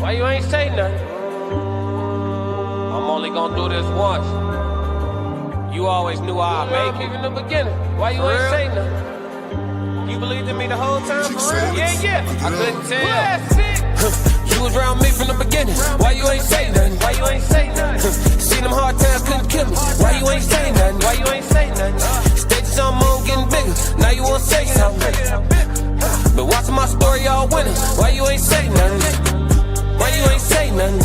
Why you ain't say nothing? I'm only gonna do this once. You always knew I'd make it in the beginning. Why you ain't say nothing? You believed in me the whole time, for real? Yeah. I couldn't tell. You was around me from the beginning. Why you ain't say nothing? Why you ain't say nothing? Seen them hard times, couldn't kill me. Why you ain't say nothing? Why you ain't say nothing? Stages on moon getting bigger. Now you wanna say something. Been watching my story all winter. Why you ain't say nothing? Why you ain't say nothing?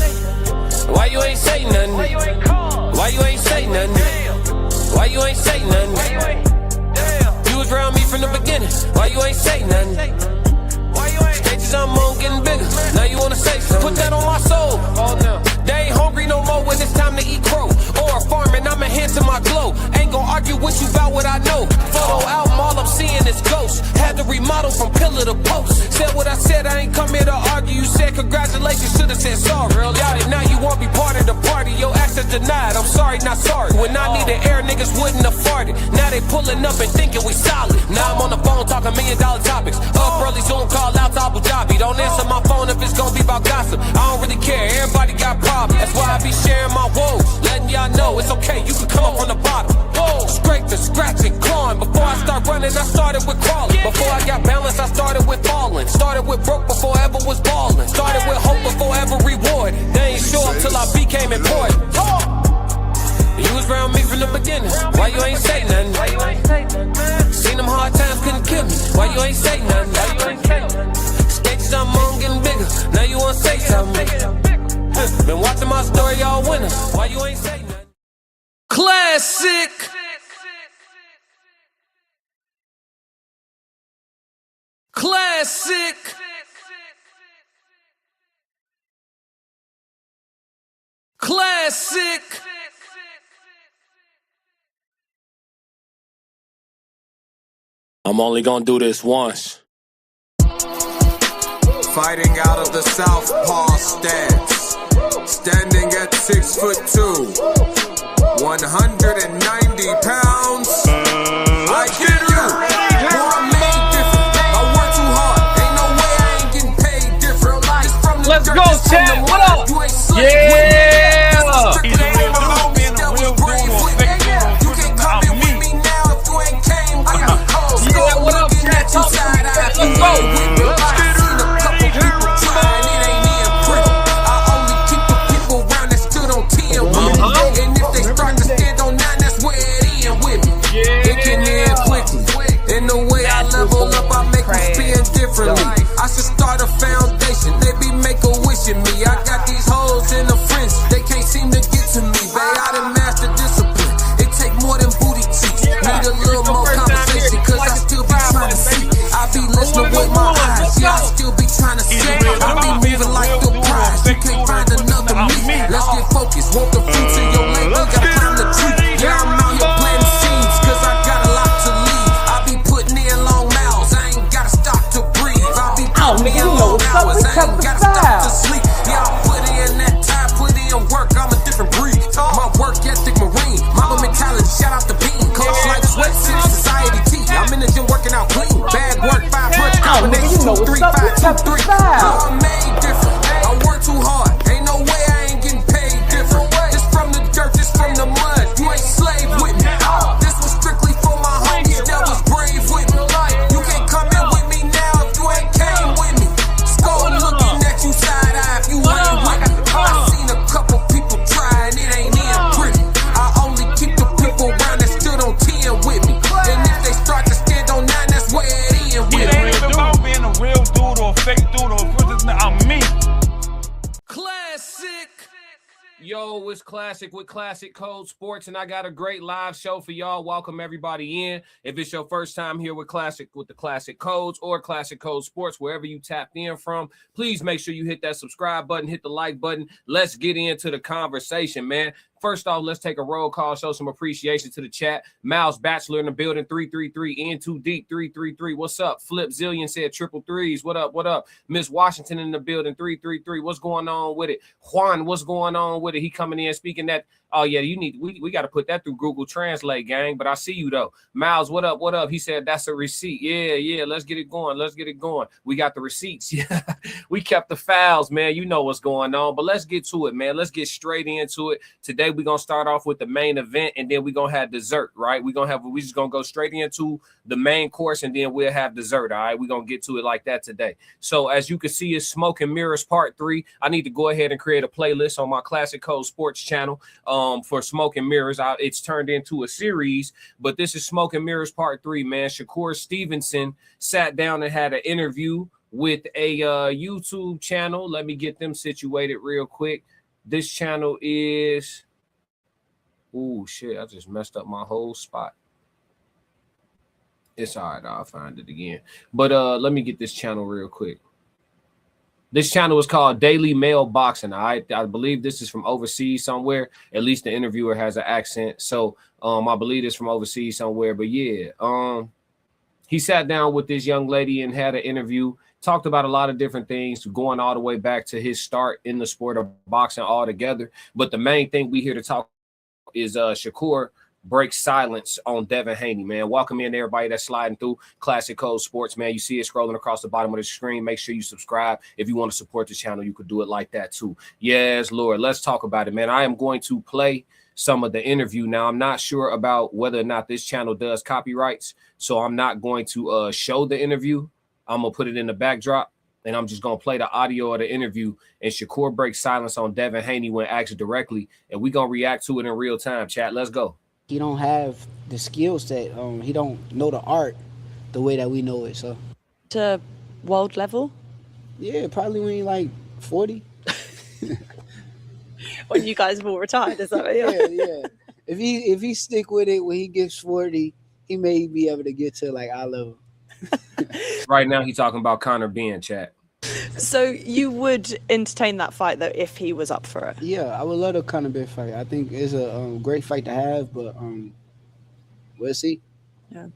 Why you ain't say nothing? Why you ain't call? Why you ain't say nothing? Why you ain't say nothing? You was around me from the beginning. Why you ain't say nothing? Stages I'm on getting bigger. Now you wanna say something? Put that on my soul. Oh no. They ain't hungry no more when it's time to eat crow. Or farming, I'm enhancing my glow. Ain't gon' argue with you about what I know. Photo album, all I'm seeing is ghosts. Had to remodel from pillar to post. Said what I said, I ain't come here to argue. You said congratulations, should've said sorry. Got it, now you won't be part of the party. Your access denied, I'm sorry, not sorry. When I needed air, niggas wouldn't afford it. Now they pulling up and thinking we solid. Now I'm on the phone talking $1 million topics. Up early, Zoom call out to Abu Dhabi. Don't answer my phone if it's gonna be about gossip. I don't really care, everybody got problems. That's why I be sharing my woes, letting y'all know it's okay, you can come up from the bottom. Whoa. Scraping, scratching, clawing. Before I start running, I started with crawling. Before I got balance, I started with falling. Started with broke before I ever was balling. Started with hope before ever reward. They ain't show up till I became important. You was around me from the beginning. Why you ain't say nothing? Why you ain't say nothing? Seen them hard times, couldn't kill me. Why you ain't say nothing? Why you ain't say nothing? Stages I'm on getting bigger. Now you wanna say something? Been watching my story all winter. Why you ain't say nothing? Classic. Classic. Classic. I'm only gonna do this once. Fighting out of the southpaw stance, standing at 6'2", 190 pounds. I get you. I'm made different. I work too hard. Ain't no way I ain't getting paid different. Just from the Let's dirt, go, just from chat. the What mud. up? You ain't slick Yeah. with me. This is He's strictly a real my dude, homies being a that was real brave dude, with me. fake dude, You can't come in with me now if you ain't came with me. Yeah, what up, Looking chat? at you side eye. Let's go. I seen a couple people trying, it ain't even pretty. I only keep the people around that stood on 10 with me. And if they start to stand on 9, that's where it end with me. It can end quickly. In the way I level up, I make them spin differently. I should start a foundation. They be make-a-wishing me. I got these hoes in the fringe. They can't seem to get to me. Babe, I done mastered discipline. It take more than booty cheeks. Need a little more conversation, cause I still be trying to see. I be listening with my eyes. Yeah, I still be trying to see. I be moving like the prize. You can't find another me. Let's get focused. Want the fruits in your lane. We gotta climb the tree. Yeah, I'm out here planting seeds, cause I got a lot to leave. I be putting in long miles. I ain't gotta stop to breathe. I be putting in long hours. I ain't gotta stop to sleep. Yeah, I put in that time, put in work. I'm a different breed. My work ethic marine. Mama mentality, shout out to Bean. Coach like sweat, city, society T. I'm in the gym working out clean. Bad work, 5 punch combination, 2, 3, 5, 2, 3. I'm made different. I work too hard. Ain't no way I ain't getting paid different. Just from the dirt, just from the mud. You ain't slave with me. This was strictly for my homies that was brave with me. You can't come in with me now if you ain't came with me. Skull looking at you side eye if you ain't with me. I seen a couple people try and it ain't even pretty. I only keep the people around that stood on 10 with me. And if they start to stand on 9, that's where it end with It me. ain't about being a real dude or a fake dude or a person. I'm me. Classic. Yo, it's Classic with Classic Code Sports, and I got a great live show for y'all. Welcome everybody in. If it's your first time here with Classic with the Classic Codes or Classic Code Sports, wherever you tapped in from, please make sure you hit that subscribe button, hit the like button. Let's get into the conversation, man. First off, let's take a roll call, show some appreciation to the chat. Miles Bachelor in the building, 333. In Too Deep, 333. What's up? Flip Zillion said triple threes. What up? What up? Miss Washington in the building, 333. What's going on with it? Juan, what's going on with it? He coming in speaking that. Oh, yeah, we got to put that through Google Translate, gang. But I see you, though. Miles, what up? What up? He said that's a receipt. Yeah. Let's get it going. Let's get it going. We got the receipts. Yeah, we kept the files, man. You know what's going on. But let's get to it, man. Let's get straight into it. Today, we're going to start off with the main event, and then we're going to have dessert, right? We just going to go straight into the main course, and then we'll have dessert, all right? We're going to get to it like that today. So, as you can see, it's Smoke and Mirrors Part 3. I need to go ahead and create a playlist on my Classic Code Sports channel. For Smoke and Mirrors, it's turned into a series, but this is Smoke and Mirrors Part 3, man. Shakur Stevenson sat down and had an interview with a YouTube channel. Let me get them situated real quick. This channel is, oh shit, I just messed up my whole spot. It's all right, I'll find it again. But let me get this channel real quick. This channel is called Daily Mail Boxing. I believe this is from overseas somewhere. At least the interviewer has an accent. So I believe it's from overseas somewhere. But yeah, he sat down with this young lady and had an interview. Talked about a lot of different things, going all the way back to his start in the sport of boxing altogether. But the main thing we here to talk is Shakur breaks silence on Devin Haney, man. Welcome in everybody that's sliding through Classic Code Sports, man. You see it scrolling across the bottom of the screen. Make sure you subscribe. If you want to support the channel, you could do it like that too. Yes, Lord. Let's talk about it, man. I am going to play some of the interview. Now, I'm not sure about whether or not this channel does copyrights, so I'm not going to show the interview. I'm going to put it in the backdrop, and I'm just going to play the audio of the interview, and Shakur breaks silence on Devin Haney when asked directly, and we're going to react to it in real time, chat. Let's go. He don't have the skill set. He don't know the art the way that we know it. So to world level? Yeah, probably when he's like 40. When you guys will retired, is that what yeah. If he stick with it when he gets 40, he may be able to get to like our level. Right now, he's talking about Conor being chat. So you would entertain that fight though if he was up for it? Yeah, I would love a Conor Benn fight. I think it's a great fight to have, but we'll see. Yeah,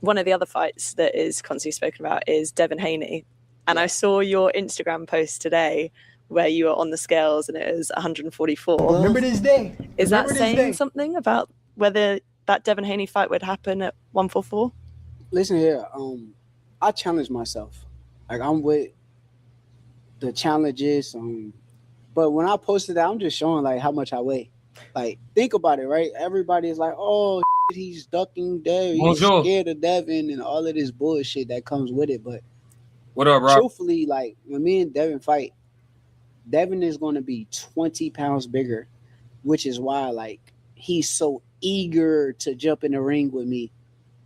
one of the other fights that is constantly spoken about is Devin Haney, and I saw your Instagram post today where you were on the scales and it was 144. Remember this day? Is that saying something about whether that Devin Haney fight would happen at 144? Listen here, I challenge myself. Like I'm with the challenges, but when I posted that, I'm just showing like how much I weigh. Like, think about it, right? Everybody is like, "Oh, he's ducking Devin, he's scared of Devin," and all of this bullshit that comes with it. But what up, Rob? Truthfully, like when me and Devin fight, Devin is going to be 20 pounds bigger, which is why like he's so eager to jump in the ring with me,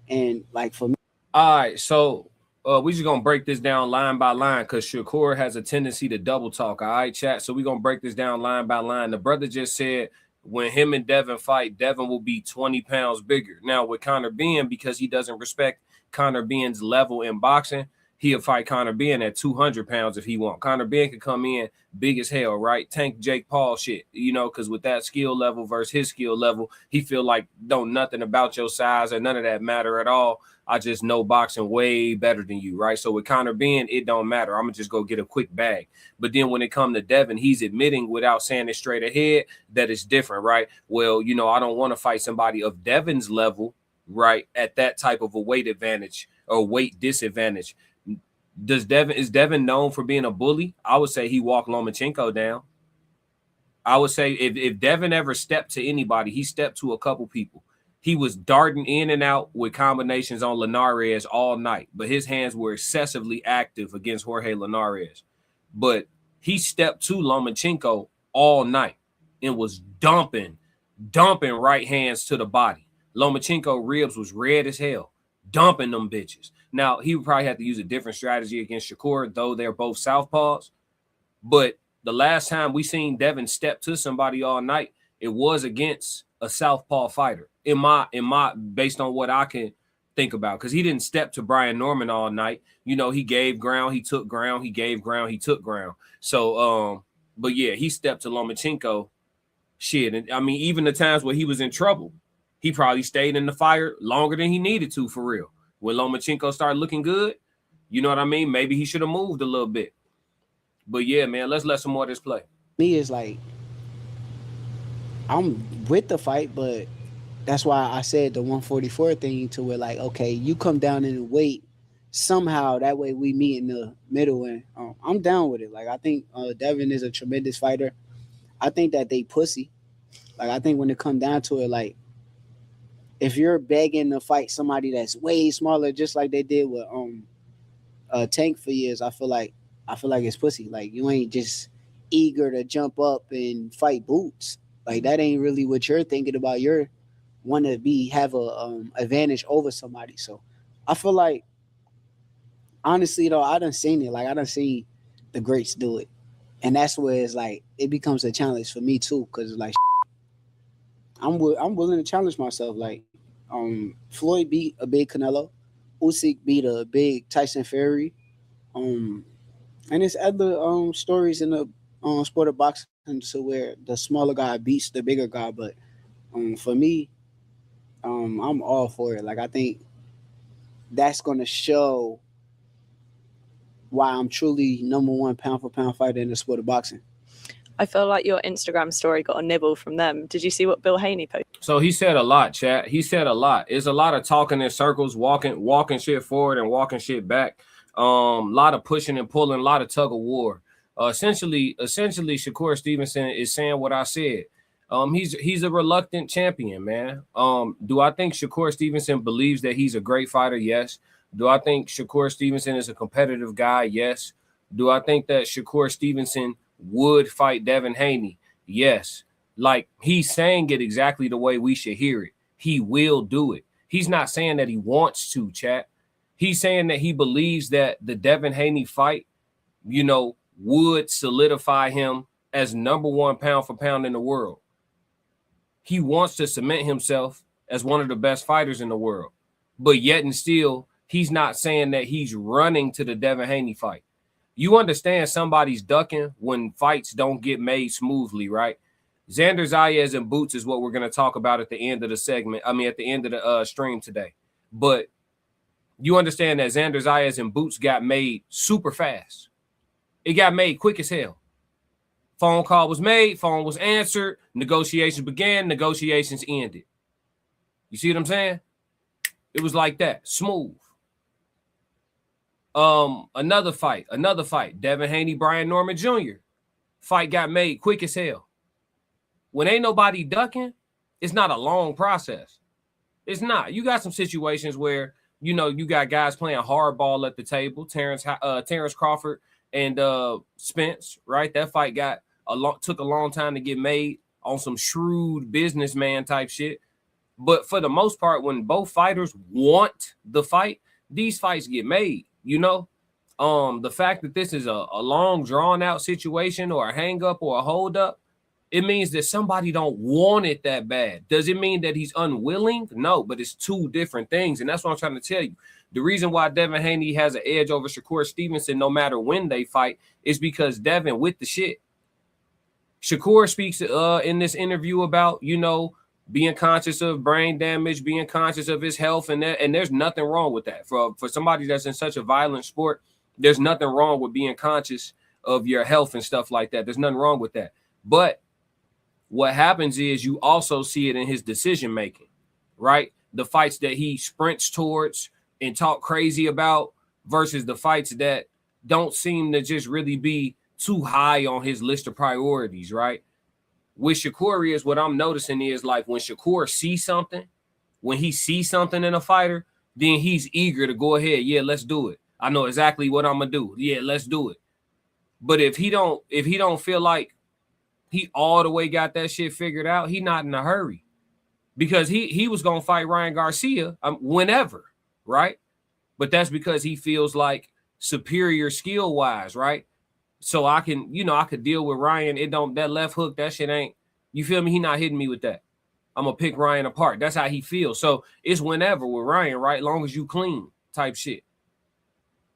and like for me. All right, so. We just gonna break this down line by line because Shakur has a tendency to double talk. All right, chat. So we're gonna break this down line by line. The brother just said when him and Devin fight, Devin will be 20 pounds bigger. Now with Conor Benn, because he doesn't respect Conor Benn's level in boxing, he'll fight Conor Benn at 200 pounds if he want. Conor Benn could come in big as hell, right? Tank Jake Paul shit, you know, because with that skill level versus his skill level, he feel like don't nothing about your size or none of that matter at all. I just know boxing way better than you, right? So with Conor Benn, it don't matter. I'm going to just go get a quick bag. But then when it comes to Devin, he's admitting without saying it straight ahead that it's different, right? Well, you know, I don't want to fight somebody of Devin's level, right, at that type of a weight advantage or weight disadvantage. Is Devin known for being a bully? I would say he walked Lomachenko down. I would say if Devin ever stepped to anybody, he stepped to a couple people. He was darting in and out with combinations on Linares all night, but his hands were excessively active against Jorge Linares. But he stepped to Lomachenko all night and was dumping right hands to the body. Lomachenko ribs was red as hell, dumping them bitches. Now, he would probably have to use a different strategy against Shakur, though they're both southpaws. But the last time we seen Devin step to somebody all night, it was against a southpaw fighter. In my based on what I can think about, because he didn't step to Brian Norman all night. You know, he gave ground, he took ground, he gave ground, he took ground. So, but yeah, he stepped to Lomachenko shit. And I mean, even the times where he was in trouble, he probably stayed in the fire longer than he needed to, for real. When Lomachenko started looking good, you know what I mean? Maybe he should have moved a little bit. But yeah, man, let's let some more of this play. Me is like, I'm with the fight, but that's why I said the 144 thing, to where like, okay, you come down in the weight somehow, that way we meet in the middle, and I'm down with it. Like, I think Devin is a tremendous fighter. I think that they pussy. Like, I think when it come down to it, like, if you're begging to fight somebody that's way smaller, just like they did with Tank for years, I feel like it's pussy. Like, you ain't just eager to jump up and fight Boots. Like, that ain't really what you're thinking about. You're want to have a advantage over somebody. So I feel like, honestly though, I done seen it. Like, I done seen the greats do it, and that's where it's like it becomes a challenge for me too. Cause like, I'm willing to challenge myself. Like, Floyd beat a big Canelo, Usyk beat a big Tyson Fury, and there's other stories in the sport of boxing to where the smaller guy beats the bigger guy. But for me, I'm all for it. Like, I think that's gonna show why I'm truly number one pound for pound fighter in the sport of boxing. I feel like your Instagram story got a nibble from them. Did you see what Bill Haney posted? So he said a lot, chat. He said a lot. It's a lot of talking in circles, walking shit forward and walking shit back. A lot of pushing and pulling, a lot of tug of war. Essentially, Shakur Stevenson is saying what I said. He's a reluctant champion, man. Do I think Shakur Stevenson believes that he's a great fighter? Yes. Do I think Shakur Stevenson is a competitive guy? Yes. Do I think that Shakur Stevenson would fight Devin Haney? Yes. Like, he's saying it exactly the way we should hear it. He will do it. He's not saying that he wants to, chat. He's saying that he believes that the Devin Haney fight, you know, would solidify him as number one pound for pound in the world. He wants to cement himself as one of the best fighters in the world. But yet and still, he's not saying that he's running to the Devin Haney fight. You understand somebody's ducking when fights don't get made smoothly, right? Xander Zayas and Boots is what we're going to talk about at the end of the segment. I mean, at the end of the stream today. But you understand that Xander Zayas and Boots got made super fast. It got made quick as hell. Phone call was made, phone was answered, negotiations began, negotiations ended. You see what I'm saying? It was like that, smooth. Another fight, Devin Haney, Brian Norman Jr. Fight got made quick as hell. When ain't nobody ducking, it's not a long process. It's not. You got some situations where, you know, you got guys playing hardball at the table, Terrence Crawford and Spence, right? That fight took a long time to get made on some shrewd businessman type shit. But for the most part, when both fighters want the fight, these fights get made, you know? The fact that this is a long, drawn-out situation or a hang-up or a hold-up, it means that somebody don't want it that bad. Does it mean that he's unwilling? No, but it's two different things, and that's what I'm trying to tell you. The reason why Devin Haney has an edge over Shakur Stevenson no matter when they fight is because Devin with the shit. Shakur speaks in this interview about, you know, being conscious of brain damage, being conscious of his health, and there's nothing wrong with that. For somebody that's in such a violent sport, there's nothing wrong with being conscious of your health and stuff like that. There's nothing wrong with that. But what happens is you also see it in his decision making, right? The fights that he sprints towards and talk crazy about versus the fights that don't seem to just really be too high on his list of priorities, right? With Shakur is what I'm noticing is like when Shakur sees something, when he sees something in a fighter, then he's eager to go ahead. Yeah, let's do it. I know exactly what I'm gonna do. Yeah, let's do it. But if he don't feel like he all the way got that shit figured out, he not in a hurry. Because he was gonna fight Ryan Garcia whenever, right? But that's because he feels like superior skill wise, right? So I could deal with Ryan. It don't, that left hook, that shit ain't, you feel me? He not hitting me with that. I'm gonna pick Ryan apart. That's how he feels. So it's whenever with Ryan, right? Long as you clean type shit.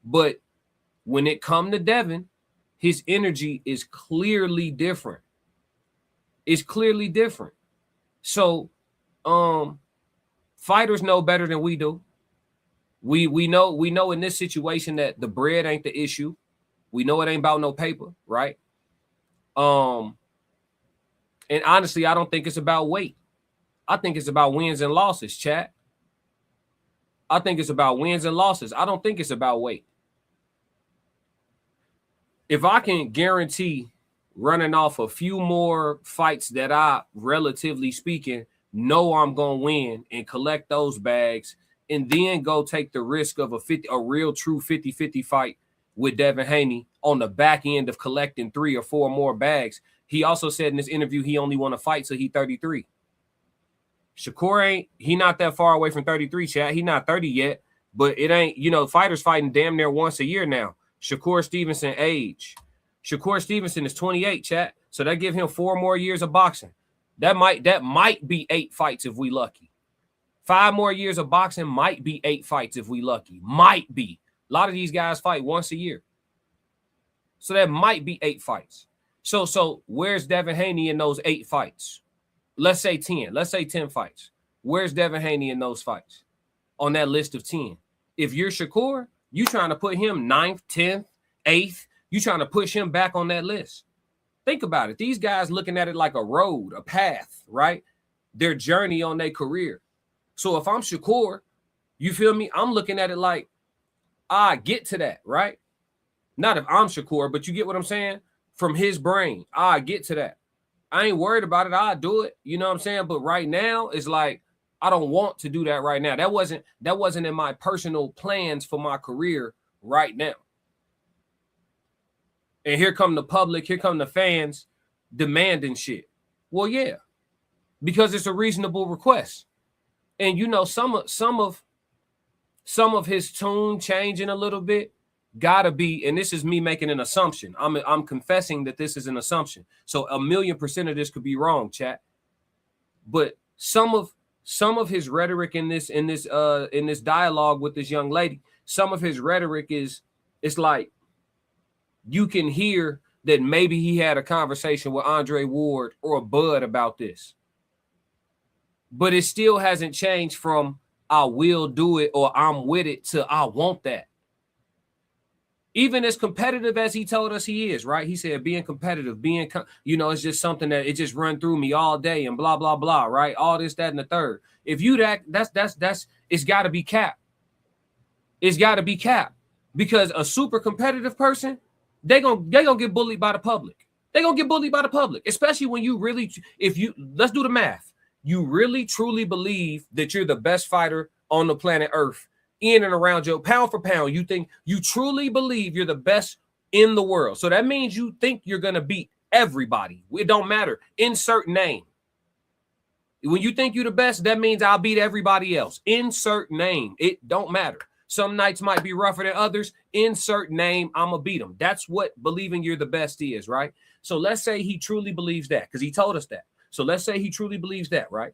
But when it come to Devin, his energy is clearly different. is clearly different. So, fighters know better than we do. We know in this situation that the bread ain't the issue. We know it ain't about no paper, right? And honestly, I don't think it's about weight. I think it's about wins and losses, chat. I think it's about wins and losses. I don't think it's about weight. If I can guarantee running off a few more fights that I, relatively speaking, know I'm going to win and collect those bags, and then go take the risk of a real true 50-50 fight with Devin Haney on the back end of collecting 3 or 4 more bags. He also said in this interview he only want to fight till he 33. Shakur he not that far away from 33, chat. He not 30 yet, but it ain't, fighters fighting damn near once a year now. Shakur Stevenson age. Shakur Stevenson is 28, chat. So that give him 4 more years of boxing. That might be 8 fights if we lucky. 5 more years of boxing might be 8 fights if we lucky. Might be. A lot of these guys fight once a year. So that might be 8 fights. So where's Devin Haney in those 8 fights? Let's say 10. Let's say 10 fights. Where's Devin Haney in those fights? On that list of 10. If you're Shakur, you trying to put him 9th, 10th, 8th. You trying to push him back on that list. Think about it. These guys looking at it like a road, a path, right? Their journey on their career. So if I'm Shakur, you feel me? I'm looking at it like, I get to that, right? Not if I'm Shakur, but you get what I'm saying? From his brain, I get to that. I ain't worried about it. I'll do it. You know what I'm saying? But right now, it's like, I don't want to do that right now. That wasn't in my personal plans for my career right now. And here come the public, here come the fans demanding shit. Well, yeah, because it's a reasonable request. And some of his tune changing a little bit gotta be, and this is me making an assumption. I'm confessing that this is an assumption. So 1,000,000% of this could be wrong, chat. But some of his rhetoric in this dialogue with this young lady, some of his rhetoric it's like you can hear that maybe he had a conversation with Andre Ward or Bud about this. But it still hasn't changed from I will do it or I'm with it to I want that. Even as competitive as he told us he is, right? He said being competitive, it's just something that it just run through me all day and blah, blah, blah, right? All this, that, and the third. If you that's it's got to be capped. It's got to be capped because a super competitive person, they gonna get bullied by the public. They're gonna get bullied by the public, especially when let's do the math. You really truly believe that you're the best fighter on the planet Earth, in and around your pound for pound. You truly believe you're the best in the world. So that means you think you're gonna beat everybody. It don't matter. Insert name. When you think you're the best, that means I'll beat everybody else. Insert name. It don't matter. Some nights might be rougher than others. Insert name, I'm going to beat them. That's what believing you're the best is, right? So let's say he truly believes that because he told us that. So let's say he truly believes that, right?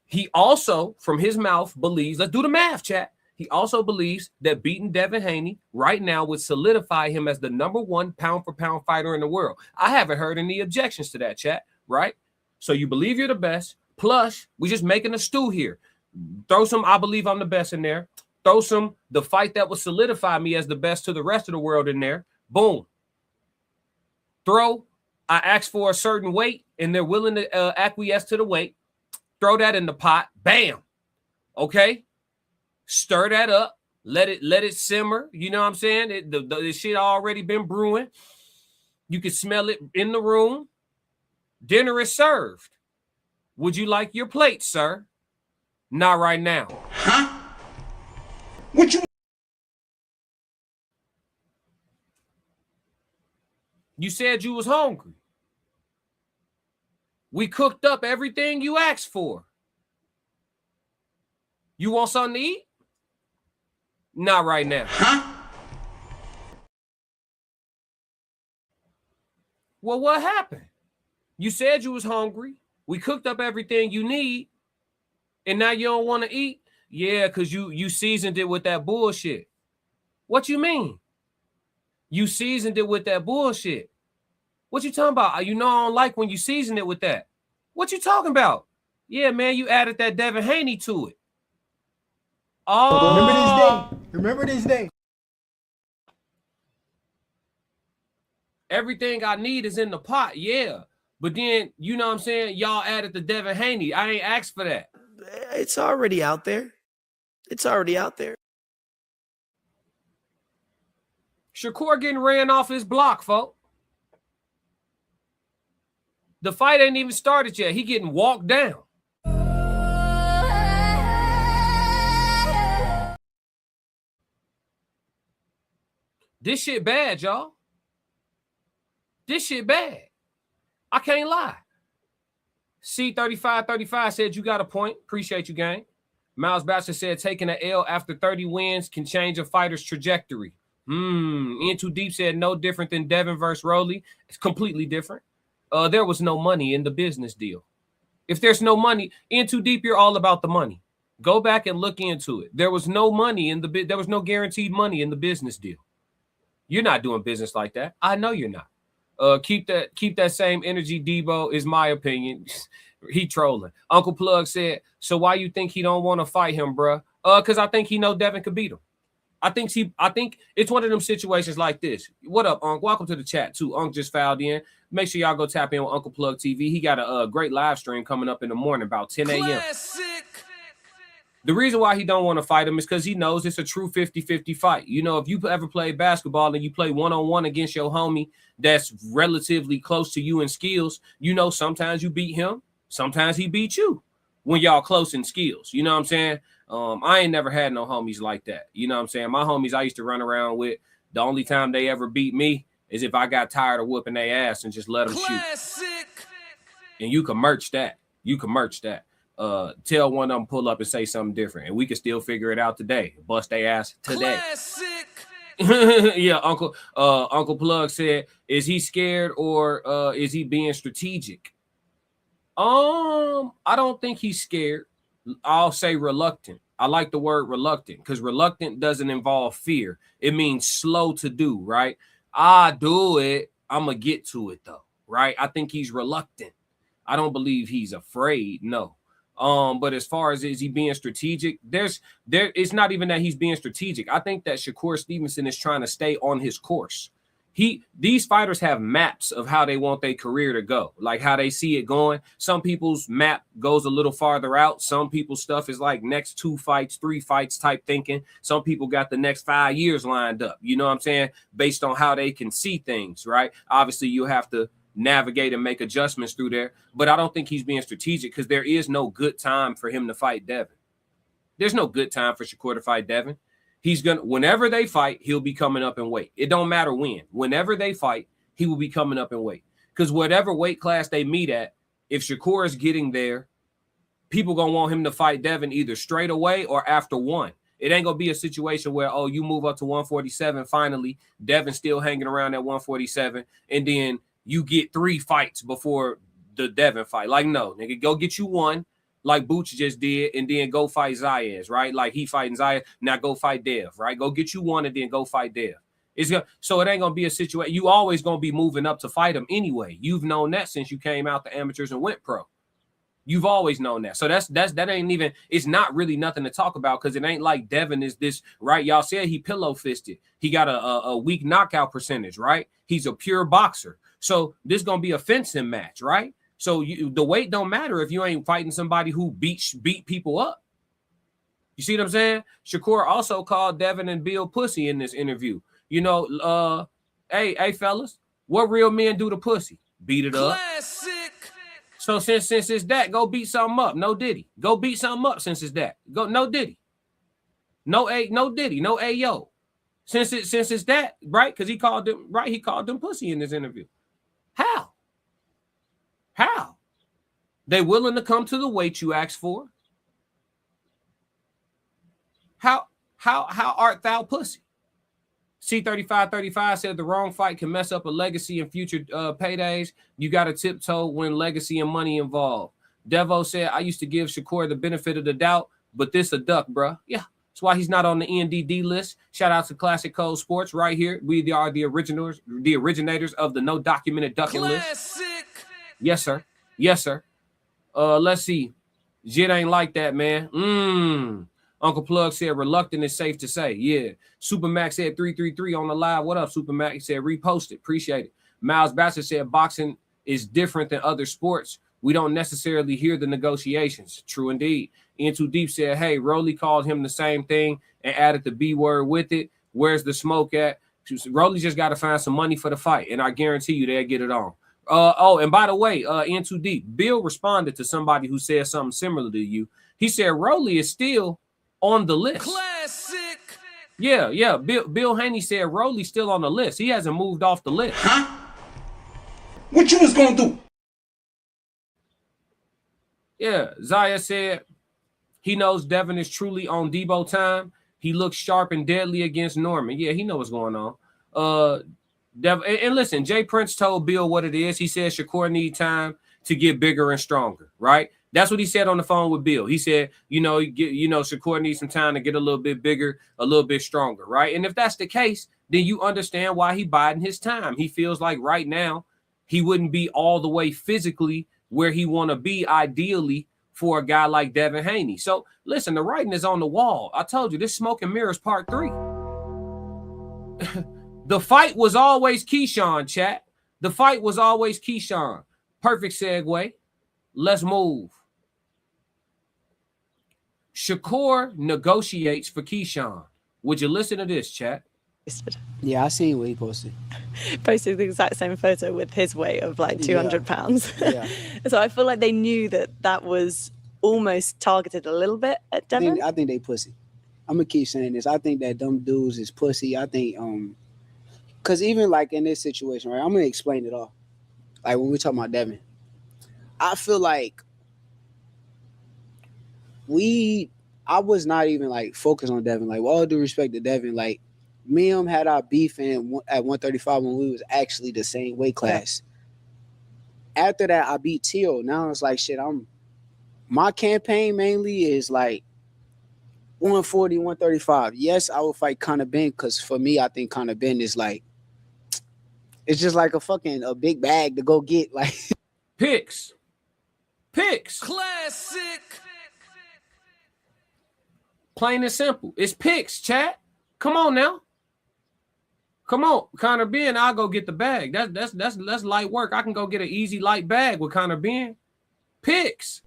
He also, from his mouth, believes, let's do the math, chat. He also believes that beating Devin Haney right now would solidify him as the #1 pound-for-pound fighter in the world. I haven't heard any objections to that, chat, right? So you believe you're the best, plus we're just making a stew here. Throw some I believe I'm the best in there. Throw some the fight that would solidify me as the best to the rest of the world in there. Boom. Throw, I asked for a certain weight, and they're willing to acquiesce to the weight. Throw that in the pot. Bam. Okay. Stir that up. Let it simmer. You know what I'm saying? The shit already been brewing. You can smell it in the room. Dinner is served. Would you like your plate, sir? Not right now. Huh? What you? You said you was hungry. We cooked up everything you asked for. You want something to eat? Not right now. Huh? Well, what happened? You said you was hungry. We cooked up everything you need, and now you don't want to eat? Yeah, because you seasoned it with that bullshit. What you mean? You seasoned it with that bullshit. What you talking about? You know I don't like when you season it with that. What you talking about? Yeah, man, you added that Devin Haney to it. Oh, Remember this day. Everything I need is in the pot, yeah. But then, you know what I'm saying? Y'all added the Devin Haney. I ain't asked for that. It's already out there. It's already out there. Shakur getting ran off his block, folks. The fight ain't even started yet. He getting walked down. This shit bad, y'all. This shit bad. I can't lie. C3535 said you got a point. Appreciate you, gang. Miles Bachelor said taking an L after 30 wins can change a fighter's trajectory. In Too Deep said no different than Devin versus Rolly. It's completely different. There was no money in the business deal. If there's no money, In Too Deep, you're all about the money. Go back and look into it. There was no money in the there was no guaranteed money in the business deal. You're not doing business like that. I know you're not. Keep that same energy, Debo, is my opinion. He trolling. Uncle Plug said, so why you think he don't want to fight him, bruh? Because I think he know Devin could beat him. I think it's one of them situations like this. What up, Unc? Welcome to the chat, too. Unc just filed in. Make sure y'all go tap in on Uncle Plug TV. He got a great live stream coming up in the morning about 10 a.m. The reason why he don't want to fight him is because he knows it's a true 50-50 fight. You know, if you ever play basketball and you play one-on-one against your homie that's relatively close to you in skills, you know sometimes you beat him, sometimes he beat you when y'all close in skills. You know what I'm saying? I ain't never had no homies like that. You know what I'm saying? My homies I used to run around with, the only time they ever beat me is if I got tired of whooping their ass and just let them shoot. And you can merch that. You can merch that. Tell one of them pull up and say something different, and we can still figure it out today. Bust their ass today. Yeah, Uncle Plug said, is he scared or is he being strategic? I don't think he's scared. I'll say reluctant. I like the word reluctant because reluctant doesn't involve fear. It means slow to do, right? I do it. I'm going to get to it, though, right? I think he's reluctant. I don't believe he's afraid, no. But as far as is he being strategic, it's not even that he's being strategic. I think that Shakur Stevenson is trying to stay on his course. These fighters have maps of how they want their career to go, like how they see it going. Some people's map goes a little farther out. Some people's stuff is like next 2 fights, 3 fights type thinking. Some people got the next 5 years lined up. You know what I'm saying? Based on how they can see things, right? Obviously, you have to navigate and make adjustments through there, but I don't think he's being strategic because there is no good time for him to fight Devin. There's no good time for Shakur to fight Devin. Whenever they fight, he'll be coming up in weight. It don't matter when. Whenever they fight, he will be coming up in weight. Because whatever weight class they meet at, if Shakur is getting there, people gonna want him to fight Devin either straight away or after one. It ain't gonna be a situation where, oh, you move up to 147 finally, Devin's still hanging around at 147, and then you get 3 fights before the Devin fight. Like, no, nigga, go get you one, like Booch just did, and then go fight Zayas, right? Like he fighting Zayas, now go fight Dev, right? Go get you one and then go fight Dev. So it ain't gonna be a situation. You always gonna be moving up to fight him anyway. You've known that since you came out the amateurs and went pro. You've always known that. So that ain't even, it's not really nothing to talk about because it ain't like Devin is this, right? Y'all said he pillow fisted. He got a weak knockout percentage, right? He's a pure boxer. So this gonna be a fencing match, right? So the weight don't matter if you ain't fighting somebody who beat people up. You see what I'm saying? Shakur also called Devin and Bill pussy in this interview. You know, hey fellas, what real men do to pussy? Beat it up. Classic. So since it's that, go beat something up. No Diddy. Go beat something up since it's that. Go no Diddy. No Diddy. No Ayo. Since it's that, right? Because he called them pussy in this interview. How? They willing to come to the weight you asked for? How art thou pussy? C3535 said the wrong fight can mess up a legacy in future paydays. You got to tiptoe when legacy and money involved. Devo said, I used to give Shakur the benefit of the doubt, but this a duck, bruh. Yeah, That's why he's not on the NDD list. Shout out to Classic Code Sports right here. We are the originators of the No Documented Ducking list. Yes, sir. Yes, sir. Let's see. Jit ain't like that, man. Uncle Plug said reluctant is safe to say. Yeah. Supermax said 333 on the live. What up, Supermax? He said repost it. Appreciate it. Miles Bassett said boxing is different than other sports. We don't necessarily hear the negotiations. True indeed. In Too Deep said, hey, Rolly called him the same thing and added the B word with it. Where's the smoke at? Rolly just got to find some money for the fight, and I guarantee you they'll get it on. And by the way, In Too Deep, Bill responded to somebody who said something similar to you. He said Rolly is still on the list. Classic. Yeah. Bill Haney said Rolly's still on the list. He hasn't moved off the list. Huh? What you was gonna do? Yeah, Zaya said he knows Devin is truly on Debo time. He looks sharp and deadly against Norman. Yeah, he knows what's going on. And listen, Jay Prince told Bill what it is. He said Shakur need time to get bigger and stronger, right? That's what he said on the phone with Bill. He said, Shakur needs some time to get a little bit bigger, a little bit stronger, right? And if that's the case, then you understand why he biding his time. He feels like right now he wouldn't be all the way physically where he want to be ideally for a guy like Devin Haney. So listen, the writing is on the wall. I told you, this Smoke and Mirrors part 3. The fight was always Keyshawn, chat. The fight was always Keyshawn. Perfect segue. Let's move. Shakur negotiates for Keyshawn. Would you listen to this, chat? Yeah, I seen what he posted. Posted the exact same photo with his weight of like 200 pounds. Yeah. So I feel like they knew that was almost targeted a little bit at Devin. I think they pussy. I'm gonna keep saying this. I think that dumb dudes is pussy. I think because even like in this situation, right? I'm gonna explain it all. Like when we talking about Devin, I feel like I was not even like focused on Devin. Like with all due respect to Devin, like me and him had our beef at 135 when we was actually the same weight class. Yeah. After that, I beat Teal. Now it's like shit. My campaign mainly is like 140, 135. Yes, I will fight Conor Ben because for me, I think Conor Ben is like, it's just like a big bag to go get. Like picks. Classic. Plain and simple. It's picks, chat. Come on now. Come on, Conor Ben, I'll go get the bag. That's light work. I can go get an easy light bag with Conor Ben. Picks.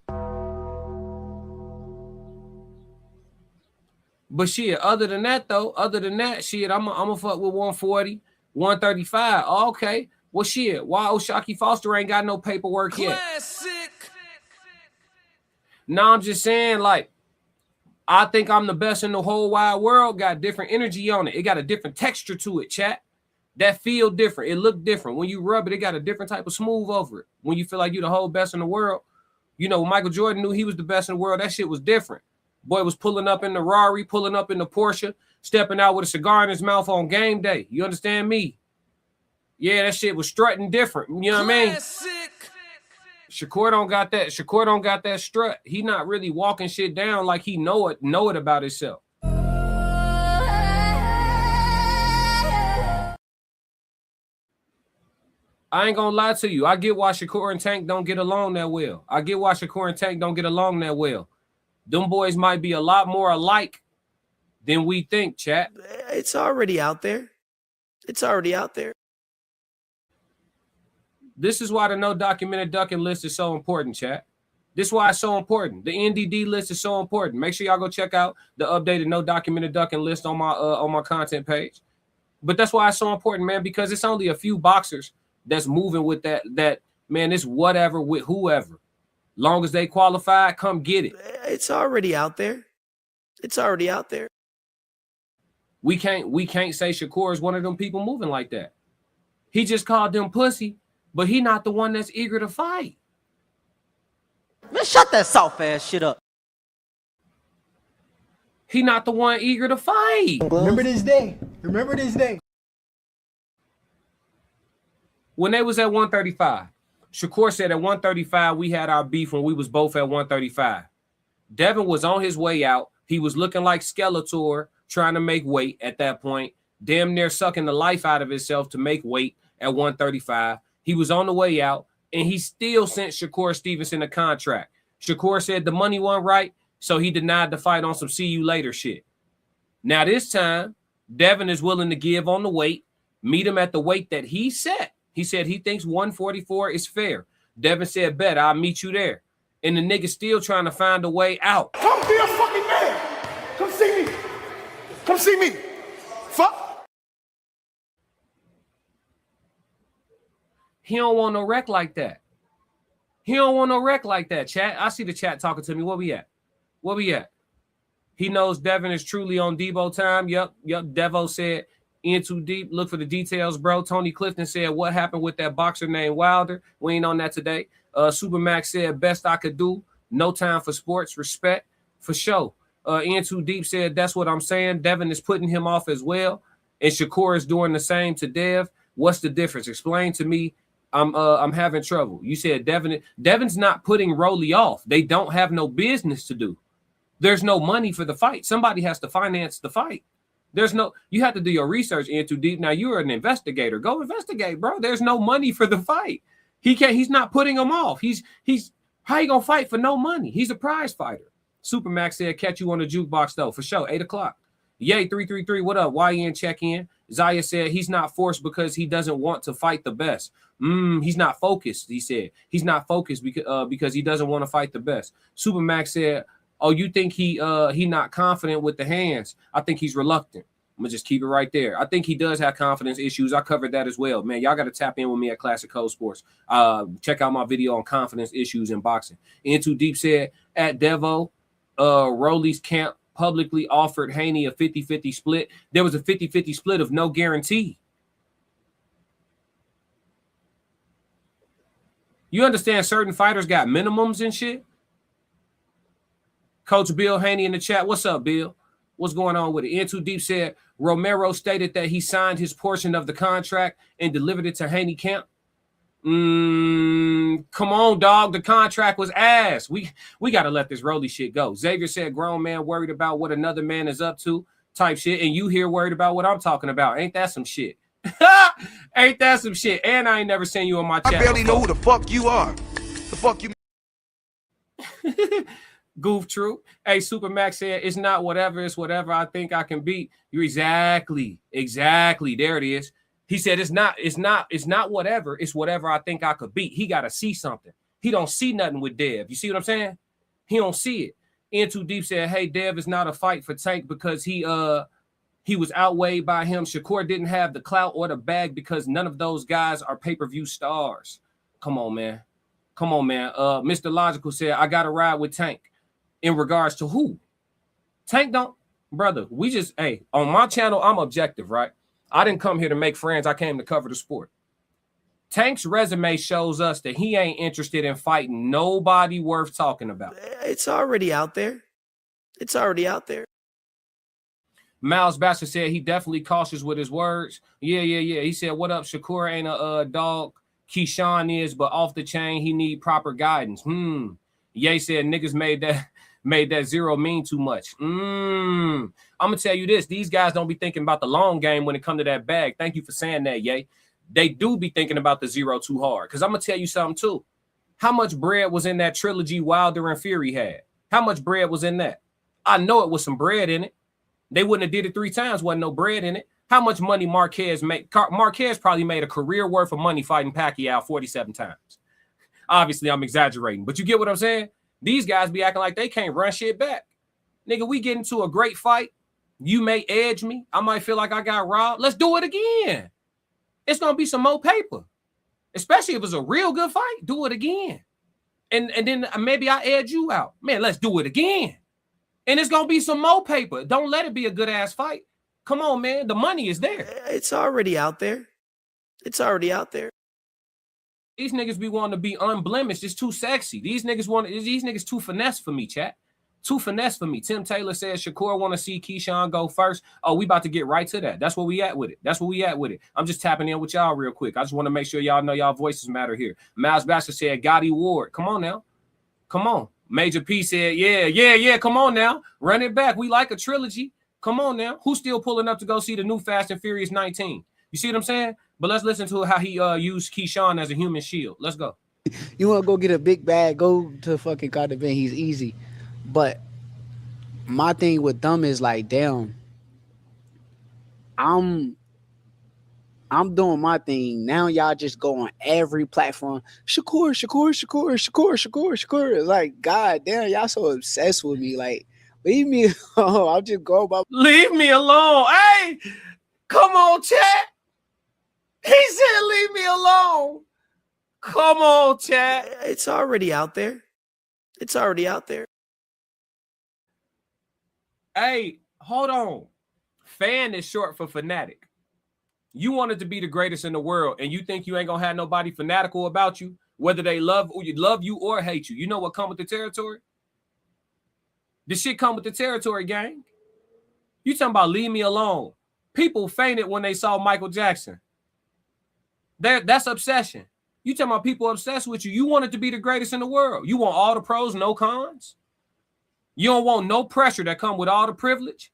But shit, other than that, shit, I'm a fuck with 140, 135. Oh, okay. Well, shit, why O'Shaquie Foster ain't got no paperwork yet? Classic. No, I'm just saying, like, I think I'm the best in the whole wide world. Got different energy on it. It got a different texture to it, chat. That feel different. It look different. When you rub it, it got a different type of smooth over it. When you feel like you the whole best in the world. Michael Jordan knew he was the best in the world. That shit was different. Boy was pulling up in the Rari, pulling up in the Porsche, stepping out with a cigar in his mouth on game day. You understand me? Yeah, that shit was strutting different. You know what I mean? Shakur don't got that. Shakur don't got that strut. He not really walking shit down like he know it about himself. I ain't gonna lie to you. I get why Shakur and Tank don't get along that well. Them boys might be a lot more alike than we think, chat. It's already out there. This is why the No Documented Ducking list is so important, chat. This is why it's so important. The NDD list is so important. Make sure y'all go check out the updated No Documented Ducking list on my content page. But that's why it's so important, man, because it's only a few boxers that's moving with that man, it's whatever with whoever. Long as they qualify, come get it. It's already out there. We can't say Shakur is one of them people moving like that. He just called them pussy. But he not the one that's eager to fight. Man, shut that soft ass shit up. He not the one eager to fight. Remember this day. When they was at 135, Shakur said at 135 we had our beef when we was both at 135. Devin was on his way out He was looking like Skeletor trying to make weight at that point, damn near sucking the life out of himself to make weight at 135. He was on the way out, and he still sent Shakur Stevenson a contract. Shakur said the money wasn't right, so he denied the fight on some see you later shit. Now this time, Devin is willing to give on the weight, meet him at the weight that he set. He said he thinks 144 is fair. Devin said, bet, I'll meet you there. And the nigga still trying to find a way out. Come be a fucking man. Come see me. Come see me. Fuck. He don't want no wreck like that. He don't want no wreck like that, chat. I see the chat talking to me. Where we at? Where we at? He knows Devin is truly on Debo time. Yep. Devo said, in too deep. Look for the details, bro. Tony Clifton said, what happened with that boxer named Wilder? We ain't on that today. Supermax said, best I could do. No time for sports. Respect. For sure. In too deep said, that's what I'm saying. Devin is putting him off as well. And Shakur is doing the same to Dev. What's the difference? Explain to me. I'm having trouble. You said Devin's not putting Rolly off. They don't have no business to do. There's no money for the fight. Somebody has to finance the fight. You have to do your research in too deep. Now you're an investigator. Go investigate, bro. There's no money for the fight. He's not putting him off. He's how you gonna fight for no money? He's a prize fighter. Supermax said, catch you on the jukebox though, for sure. 8 o'clock. Yay, 333. What up? YN check in. Zaya said he's not forced because he doesn't want to fight the best. He's not focused. He said he's not focused because he doesn't want to fight the best. Supermax said, oh, you think he not confident with the hands? I think he's reluctant. I'm gonna just keep it right there. I think he does have confidence issues. I covered that as well. Man, y'all got to tap in with me at Classic Code Sports. Check out my video on confidence issues in boxing. In Too Deep said, at Devo, Rolly's camp publicly offered Haney a 50-50 split. There was a 50-50 split of no guarantee. You understand certain fighters got minimums and shit? Coach Bill Haney in the chat. What's up, Bill? What's going on with it? In Too Deep said Romero stated that he signed his portion of the contract and delivered it to Haney camp. Come on, dog. The contract was ass. We got to let this Rolly shit go. Xavier said grown man worried about what another man is up to type shit. And you here worried about what I'm talking about. Ain't that some shit? Ain't that some shit? And I ain't never seen you on my chat. I barely know who the fuck you are. The fuck you. Goof true. Hey, Supermax said it's not whatever, it's whatever I think I can beat. You're exactly. There it is. He said it's not whatever, it's whatever I think I could beat. He gotta see something. He don't see nothing with Dev. You see what I'm saying? He don't see it. In Too Deep said, hey, Dev is not a fight for Tank because he was outweighed by him. Shakur didn't have the clout or the bag because none of those guys are pay-per-view stars. Come on, man. Mr. Logical said, I gotta ride with Tank. In regards to who? Tank don't, brother, on my channel, I'm objective, right? I didn't come here to make friends. I came to cover the sport. Tank's resume shows us that he ain't interested in fighting nobody worth talking about. It's already out there. Miles Bastard said he definitely cautious with his words. Yeah. He said, what up, Shakur ain't a dog. Keyshawn is, but off the chain, he need proper guidance. Ye said niggas made that zero mean too much. I'm gonna tell you this: these guys don't be thinking about the long game when it comes to that bag. Thank you for saying that, Ye. They do be thinking about the zero too hard. Because I'm gonna tell you something too. How much bread was in that trilogy Wilder and Fury had? How much bread was in that? I know it was some bread in it. They wouldn't have did it 3 times. Wasn't no bread in it. How much money Marquez made? Marquez probably made a career worth of money fighting Pacquiao 47 times. Obviously, I'm exaggerating, but you get what I'm saying? These guys be acting like they can't run shit back. Nigga, we get into a great fight. You may edge me. I might feel like I got robbed. Let's do it again. It's going to be some more paper. Especially if it's a real good fight. Do it again. And then maybe I edge you out. Man, let's do it again. And it's going to be some more paper. Don't let it be a good-ass fight. Come on, man. The money is there. It's already out there. These niggas be wanting to be unblemished. It's too sexy. These niggas too finesse for me, chat. Too finesse for me. Tim Taylor says Shakur want to see Keyshawn go first. Oh, we about to get right to that. That's where we at with it. I'm just tapping in with y'all real quick. I just want to make sure y'all know y'all voices matter here. Miles Bastard said Gotti Ward. Come on now. Come on. Major P said, yeah. Come on now. Run it back. We like a trilogy. Come on now. Who's still pulling up to go see the new Fast and Furious 19? You see what I'm saying? But let's listen to how he used Keyshawn as a human shield. Let's go. You want to go get a big bag, go to fucking Carter Ben. He's easy. But my thing with them is like, damn, I'm doing my thing. Now y'all just go on every platform. Shakur. It's like, God damn, y'all so obsessed with me. Like, leave me alone. I'll just go about. Leave me alone. Hey, come on, chat. He said, leave me alone. Come on, chat. It's already out there. It's already out there. Hey, hold on. Fan is short for fanatic. You wanted to be the greatest in the world, and you think you ain't gonna have nobody fanatical about you, whether they love you or hate you. You know what come with the territory? This shit come with the territory, gang. You talking about leave me alone. People fainted when they saw Michael Jackson. That's obsession. You talking about people obsessed with you. You wanted to be the greatest in the world. You want all the pros, no cons. You don't want no pressure that come with all the privilege.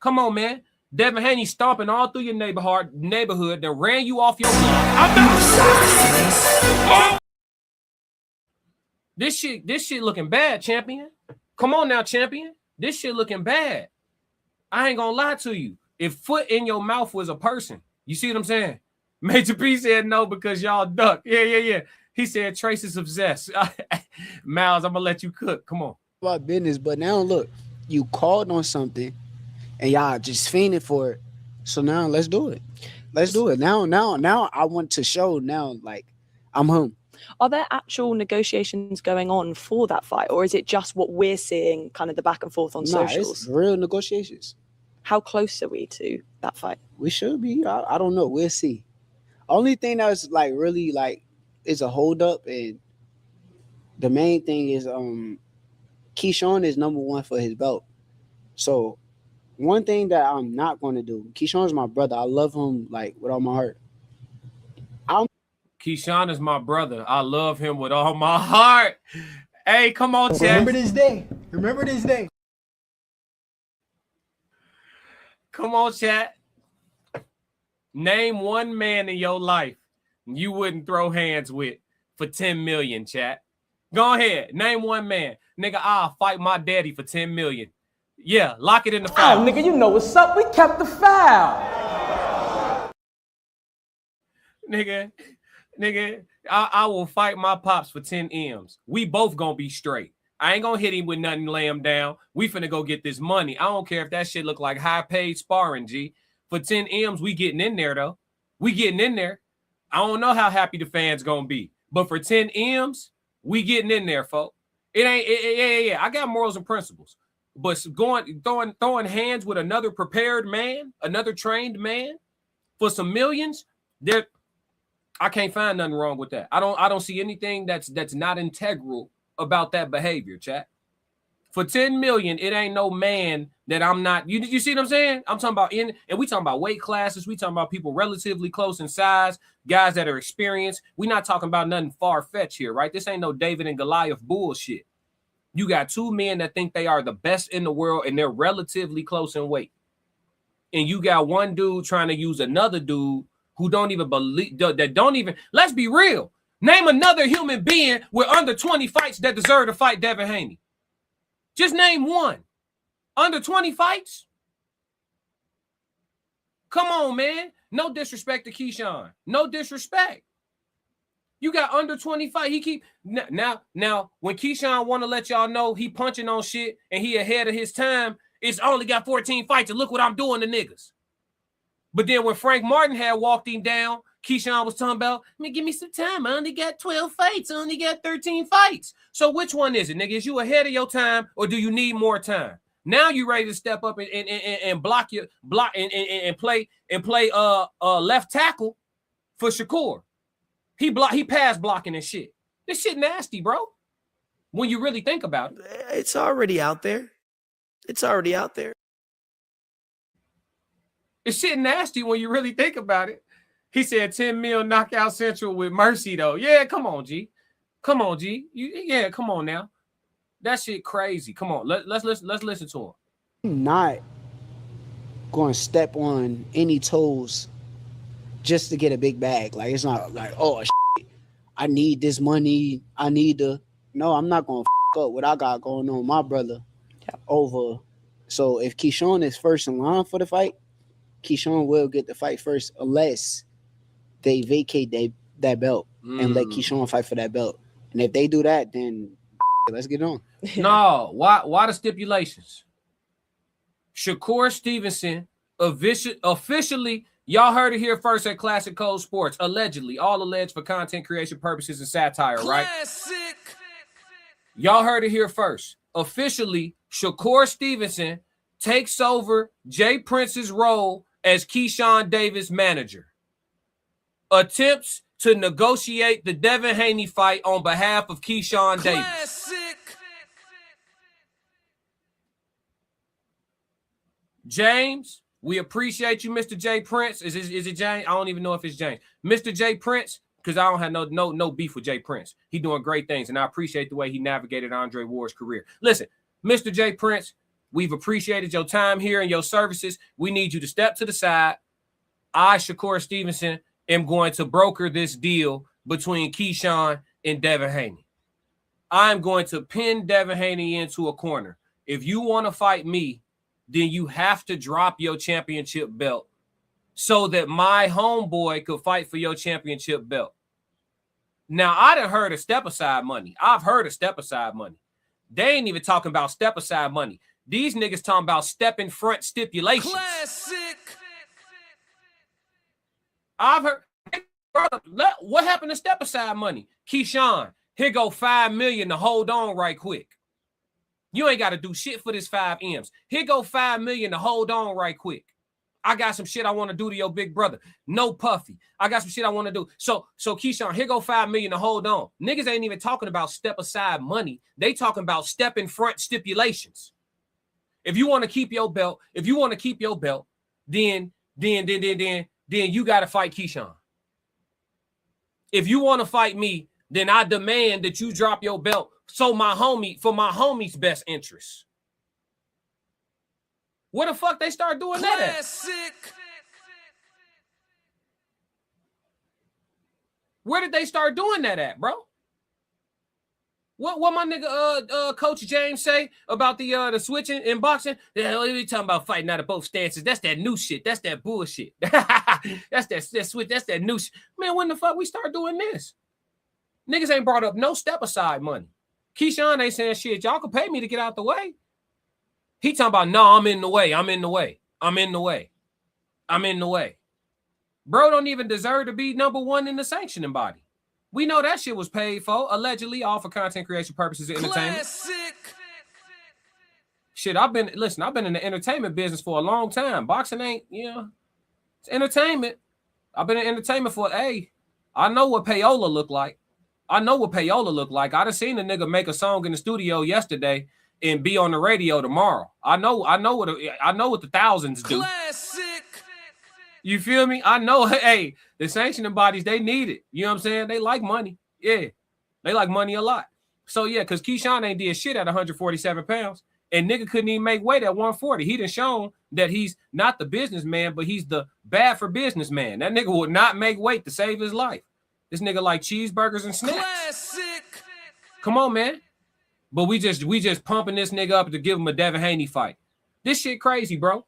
Come on, man. Devin Haney stomping all through your neighborhood that ran you off your block. This shit looking bad, champion. Come on now, champion. This shit looking bad. I ain't gonna lie to you. If foot in your mouth was a person, you see what I'm saying? Major P said no because y'all duck. Yeah. He said traces of zest. Miles, I'm gonna let you cook. Come on. About business, but now look, you called on something and y'all just fiending for it. So now let's do it. Now I want to show now, like, I'm home. Are there actual negotiations going on for that fight, or is it just what we're seeing, kind of the back and forth on socials? It's real negotiations. How close are we to that fight? We should be. I don't know. We'll see. Only thing that's like really like is a holdup, and the main thing is Keyshawn is number one for his belt. So one thing that I'm not going to do, Keyshawn's my brother. I love him like with all my heart. Keyshawn is my brother. I love him with all my heart. Hey, come on, Chad. Remember this day. Remember this day. Come on, chat. Name one man in your life you wouldn't throw hands with for 10 million, chat. Go ahead. Name one man. Nigga, I'll fight my daddy for 10 million. Yeah, lock it in the foul. Oh, nigga, you know what's up. We kept the foul. Nigga, I will fight my pops for 10 M's. We both gonna be straight. I ain't gonna hit him with nothing, lay him down. We finna go get this money. I don't care if that shit look like high-paid sparring, G. For 10 M's, we getting in there, though. We getting in there. I don't know how happy the fans gonna be. But for 10 M's, we getting in there, folks. It ain't, yeah. I got morals and principles. But throwing hands with another prepared man, another trained man, for some millions, I can't find nothing wrong with that. I don't see anything that's not integral about that behavior, chat. For 10 million, it ain't no man that I'm not. You see what I'm saying? I'm talking about and we talking about weight classes. We talking about people relatively close in size, guys that are experienced. We not talking about nothing far-fetched here, right? This ain't no David and Goliath bullshit. You got two men that think they are the best in the world and they're relatively close in weight. And you got one dude trying to use another dude who don't even believe, that don't even, let's be real. Name another human being with under 20 fights that deserve to fight Devin Haney. Just name one. Under 20 fights? Come on, man. No disrespect to Keyshawn. No disrespect. You got under 20 fights. He keep now when Keyshawn want to let y'all know he punching on shit and he ahead of his time, it's only got 14 fights and look what I'm doing to niggas. But then when Frank Martin had walked him down, Keyshawn was talking about, man, give me some time. I only got 12 fights. I only got 13 fights. So which one is it, nigga? Is you ahead of your time or do you need more time? Now you ready to step up and block and play left tackle for Shakur. He pass blocking and shit. This shit nasty, bro. When you really think about it. It's already out there. It's already out there. It's shit nasty when you really think about it. He said 10 mil knockout central with mercy, though. Yeah, come on, G. Come on, G. Yeah, come on now. That shit crazy. Come on, let's listen to him. I'm not going to step on any toes just to get a big bag. Like, it's not like, oh, shit, I need this money. I need to. No, I'm not going to up what I got going on, my brother. Over. So if Keyshawn is first in line for the fight, Keyshawn will get the fight first unless they vacate that belt and let Keyshawn fight for that belt. And if they do that, then let's get on. No, why the stipulations? Shakur Stevenson officially, y'all heard it here first at Classic Code Sports. Allegedly, all alleged for content creation purposes and satire, right? Classic. Y'all heard it here first. Officially, Shakur Stevenson takes over Jay Prince's role as Keyshawn Davis' manager. Attempts to negotiate the Devin Haney fight on behalf of Keyshawn Davis. James, we appreciate you, Mr. Jay Prince. Is it James? I don't even know if it's James. Mr. Jay Prince, because I don't have no beef with Jay Prince. He doing great things, and I appreciate the way he navigated Andre Ward's career. Listen, Mr. Jay Prince, we've appreciated your time here and your services. We need you to step to the side. I, Shakur Stevenson, am going to broker this deal between Keyshawn and Devin Haney. I'm going to pin Devin Haney into a corner. If you want to fight me, then you have to drop your championship belt so that my homeboy could fight for your championship belt. Now, I done heard of step-aside money. I've heard of step-aside money. They ain't even talking about step-aside money. These niggas talking about step-in-front stipulations. Classic. I've heard, brother, what happened to step-aside money? Keyshawn, here go $5 million to hold on right quick. You ain't got to do shit for this 5 M's. Here go $5 million to hold on right quick. I got some shit I want to do to your big brother. No puffy. I got some shit I want to do. So Keyshawn, here go $5 million to hold on. Niggas ain't even talking about step aside money. They talking about step in front stipulations. If you want to keep your belt, then you got to fight Keyshawn. If you want to fight me, then I demand that you drop your belt for my homie's best interest. Where the fuck they start doing Classic. that at? Where did they start doing that at, bro? What my nigga Coach James say about the switching in boxing? They talking about fighting out of both stances. That's that new shit. That's that bullshit. That's that switch. That's that new shit. Man, when the fuck we start doing this? Niggas ain't brought up no step aside money. Keyshawn ain't saying shit. Y'all can pay me to get out the way. He talking about, no, I'm in the way. Bro don't even deserve to be number one in the sanctioning body. We know that shit was paid for, allegedly, all for content creation purposes and entertainment. Classic. Shit, I've been in the entertainment business for a long time. Boxing ain't, it's entertainment. I've been in entertainment I know what payola look like. I done seen a nigga make a song in the studio yesterday and be on the radio tomorrow. I know what the thousands do. Classic. You feel me? I know, hey, the sanctioning bodies, they need it. You know what I'm saying? They like money. Yeah. They like money a lot. So, yeah, because Keyshawn ain't did shit at 147 pounds. And nigga couldn't even make weight at 140. He done shown that he's not the businessman, but he's the bad for businessman. That nigga would not make weight to save his life. This nigga like cheeseburgers and snacks. Classic. Come on, man. But we just pumping this nigga up to give him a Devin Haney fight. This shit crazy, bro.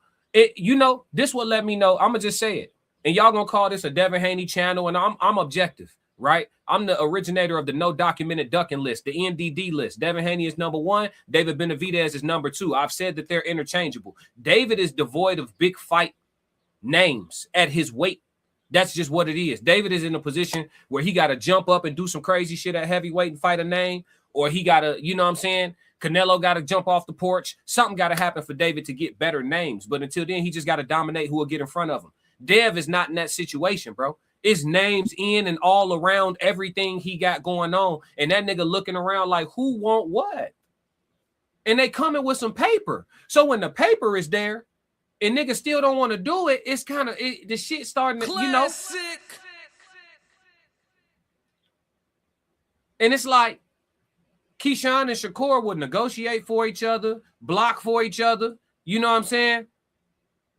This will let me know. I'm going to just say it. And y'all going to call this a Devin Haney channel, and I'm objective, right? I'm the originator of the no documented ducking list, the NDD list. Devin Haney is number 1. David Benavidez is number 2. I've said that they're interchangeable. David is devoid of big fight names at his weight. That's just what it is. David is in a position where he got to jump up and do some crazy shit at heavyweight and fight a name, or he got to, you know what I'm saying? Canelo got to jump off the porch. Something got to happen for David to get better names. But until then, he just got to dominate who will get in front of him. Dev is not in that situation, bro. It's names in and all around everything he got going on. And that nigga looking around like, who want what? And they coming with some paper. So when the paper is there and niggas still don't want to do it, it's kind of the shit starting to, Classic. And it's like, Keyshawn and Shakur would negotiate for each other, block for each other. You know what I'm saying?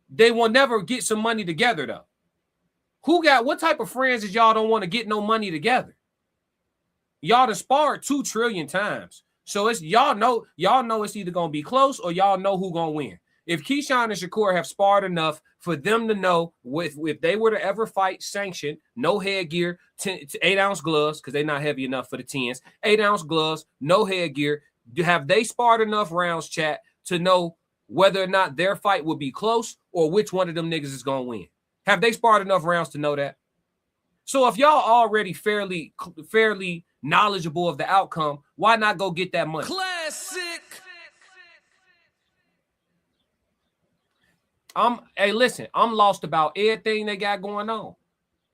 They will never get some money together, though. What type of friends is y'all don't want to get no money together? Y'all done sparred 2 trillion times. So it's y'all know it's either gonna be close or y'all know who gonna win. If Keyshawn and Shakur have sparred enough for them to know if they were to ever fight sanctioned, no headgear, 8-ounce gloves, because they're not heavy enough for the 10s, 8-ounce gloves, no headgear, have they sparred enough rounds, chat, to know whether or not their fight will be close or which one of them niggas is gonna win? Have they sparred enough rounds to know that? So if y'all already fairly knowledgeable of the outcome, why not go get that money? Classic. Hey, listen, I'm lost about everything they got going on.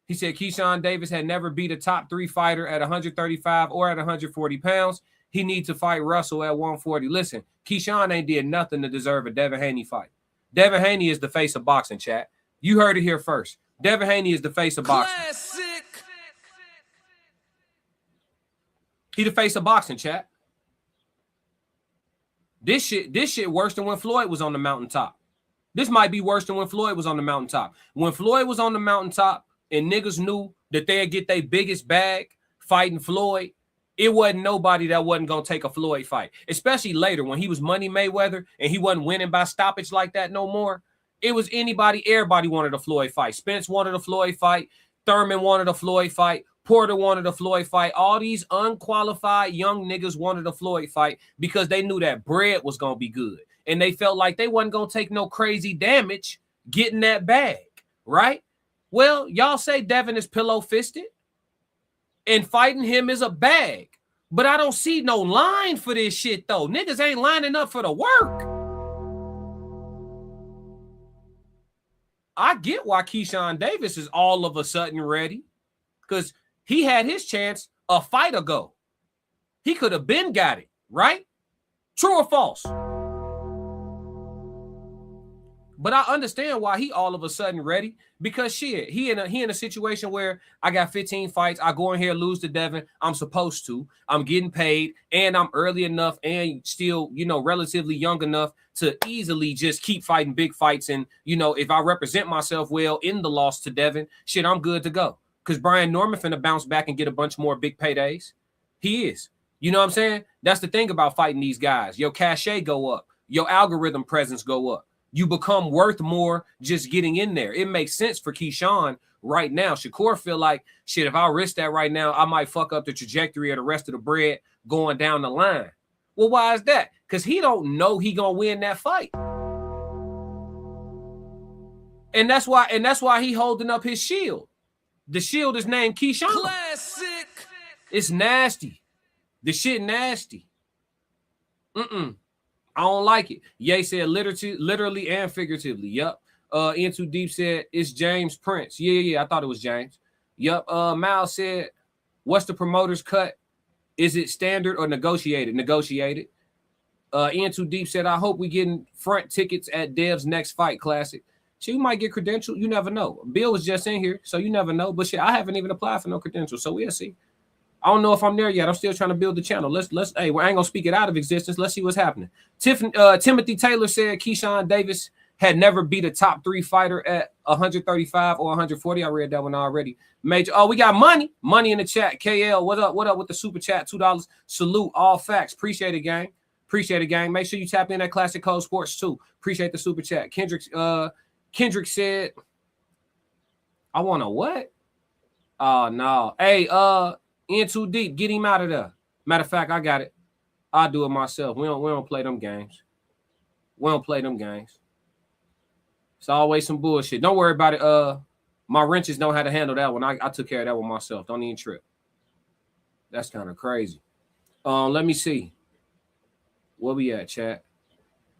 He said Keyshawn Davis had never beat a top 3 fighter at 135 or at 140 pounds. He needs to fight Russell at 140. Listen, Keyshawn ain't did nothing to deserve a Devin Haney fight. Devin Haney is the face of boxing, chat. You heard it here first. Devin Haney is the face of boxing. Classic. He the face of boxing, chat. This shit worse than when Floyd was on the mountaintop. This might be worse than when Floyd was on the mountaintop. When Floyd was on the mountaintop and niggas knew that they'd get their biggest bag fighting Floyd, it wasn't nobody that wasn't going to take a Floyd fight. Especially later when he was Money Mayweather and he wasn't winning by stoppage like that no more. It was everybody wanted a Floyd fight. Spence wanted a Floyd fight. Thurman wanted a Floyd fight. Porter wanted a Floyd fight. All these unqualified young niggas wanted a Floyd fight because they knew that bread was going to be good. And they felt like they wasn't going to take no crazy damage getting that bag, right? Well, y'all say Devin is pillow-fisted and fighting him is a bag. But I don't see no line for this shit, though. Niggas ain't lining up for the work. I get why Keyshawn Davis is all of a sudden ready because he had his chance a fight ago. He could have been got it, right? True or false? But I understand why he all of a sudden ready because shit, he in a situation where I got 15 fights. I go in here, lose to Devin. I'm supposed to. I'm getting paid, and I'm early enough and still, relatively young enough to easily just keep fighting big fights. And, if I represent myself well in the loss to Devin, shit, I'm good to go. Because Brian Norman finna bounce back and get a bunch more big paydays. He is. You know what I'm saying? That's the thing about fighting these guys. Your cachet go up. Your algorithm presence go up. You become worth more just getting in there. It makes sense for Keyshawn right now. Shakur feel like, shit, if I risk that right now, I might fuck up the trajectory of the rest of the bread going down the line. Well, why is that? Because he don't know he gonna win that fight. And that's why he holding up his shield. The shield is named Keyshawn. Classic. It's nasty. The shit nasty. I don't like it. Ye said literally and figuratively. Yup. Into Deep said it's James Prince. Yeah. I thought it was James. Yup. Miles said, what's the promoter's cut? Is it standard or negotiated? Negotiated. Into Deep said, I hope we getting front tickets at Dev's next fight classic. She might get credentialed. You never know. Bill was just in here, so you never know. But shit, I haven't even applied for no credentials, so we'll see. I don't know if I'm there yet. I'm still trying to build the channel. Hey, I ain't gonna speak it out of existence. Let's see what's happening. Timothy Taylor said Keyshawn Davis had never beat a top 3 fighter at 135 or 140. I read that one already. Major. Oh, we got money in the chat. KL, what up? What up with the super chat? $2. Salute. All facts. Appreciate it, gang. Make sure you tap in at Classic Code Sports too. Appreciate the super chat. Kendrick said, I want a what? Oh no. Hey, in too deep. Get him out of there. Matter of fact, I got it. I'll do it myself. We don't play them games. It's always some bullshit. Don't worry about it. My wrenches know how to handle that one. I took care of that one myself. Don't even trip. That's kind of crazy. Let me see. Where we at, chat?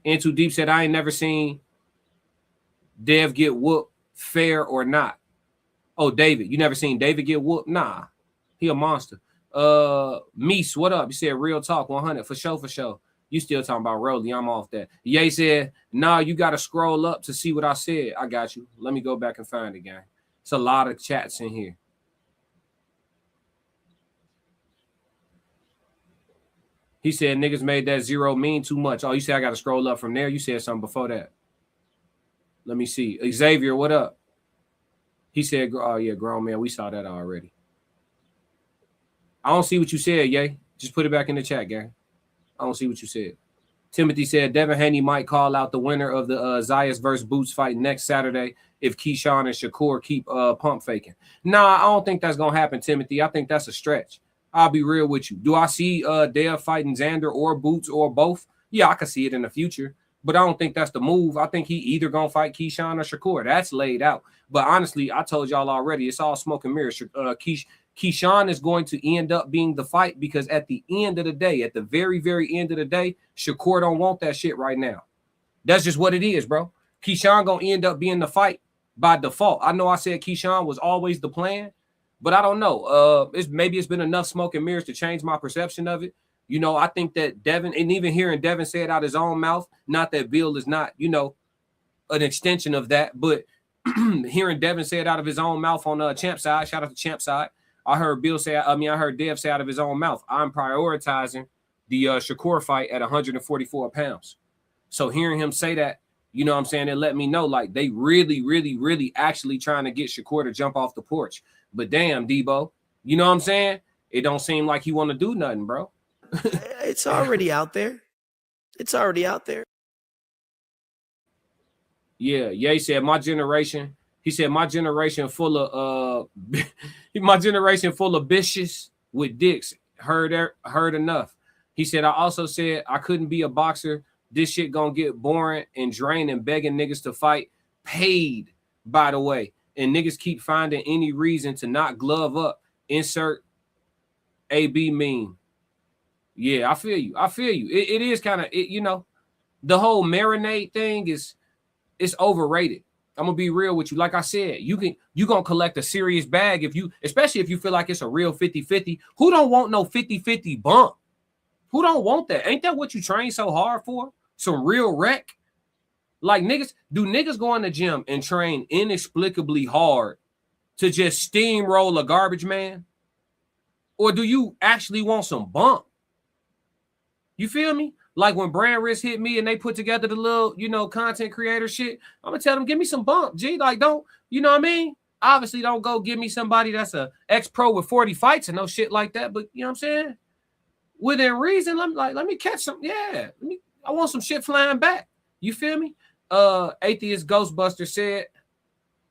In too deep said, I ain't never seen Dev get whooped, fair or not. Oh, David. You never seen David get whooped? Nah. He a monster. Meese, what up? You said real talk, 100 for sure. You still talking about Rolly? I'm off that. Ye said, nah, you got to scroll up to see what I said. I got you. Let me go back and find it, gang. It's a lot of chats in here. He said niggas made that 0 mean too much. Oh, you said I got to scroll up from there. You said something before that. Let me see. Xavier, what up? He said, oh, yeah, grown man. We saw that already. I don't see what you said, yay. Just put it back in the chat, gang. I don't see what you said. Timothy said Devin Haney might call out the winner of the Zayas versus Boots fight next Saturday if Keyshawn and Shakur keep pump faking. Nah, I don't think that's going to happen, Timothy. I think that's a stretch. I'll be real with you. Do I see Dev fighting Xander or Boots or both? Yeah, I can see it in the future. But I don't think that's the move. I think he either going to fight Keyshawn or Shakur. That's laid out. But honestly, I told y'all already, it's all smoke and mirrors. Keyshawn is going to end up being the fight because at the end of the day, at the very, very end of the day, Shakur don't want that shit right now. That's just what it is, bro. Keyshawn going to end up being the fight by default. I know I said Keyshawn was always the plan, but I don't know. Maybe it's been enough smoke and mirrors to change my perception of it. You know, I think that Devin, and even hearing Devin say it out his own mouth, not that Bill is not, you know, an extension of that, but hearing Devin say it out of his own mouth on Champ Side, shout out to Champ Side. I heard I heard Dev say out of his own mouth, I'm prioritizing the Shakur fight at 144 pounds. So hearing him say that, you know what I'm saying, it let me know, like, they really, really, really actually trying to get Shakur to jump off the porch. But damn, Debo, you know what I'm saying? It don't seem like he want to do nothing, bro. It's already out there. It's already out there. Yeah, he said my generation. He said my generation full of my generation full of bitches with dicks. Heard enough. He said I also said I couldn't be a boxer. This shit gonna get boring and draining, begging niggas to fight. Paid, by the way. And niggas keep finding any reason to not glove up. Insert AB meme. Yeah, I feel you. It is kind of, you know, the whole marinade thing is overrated. I'm gonna be real with you. Like I said, you gonna collect a serious bag especially if you feel like it's a real 50-50. Who don't want no 50-50 bump? Who don't want that? Ain't that what you train so hard for? Some real wreck? Like do niggas go in the gym and train inexplicably hard to just steamroll a garbage man? Or do you actually want some bump? You feel me? Like when Brand Risk hit me and they put together the little, you know, content creator shit, I'm going to tell them, give me some bump, G. Like, don't, you know what I mean? Obviously, don't go give me somebody that's a ex-pro with 40 fights and no shit like that. But, you know what I'm saying? Within reason, let me catch some. Yeah. I want some shit flying back. You feel me? Atheist Ghostbuster said,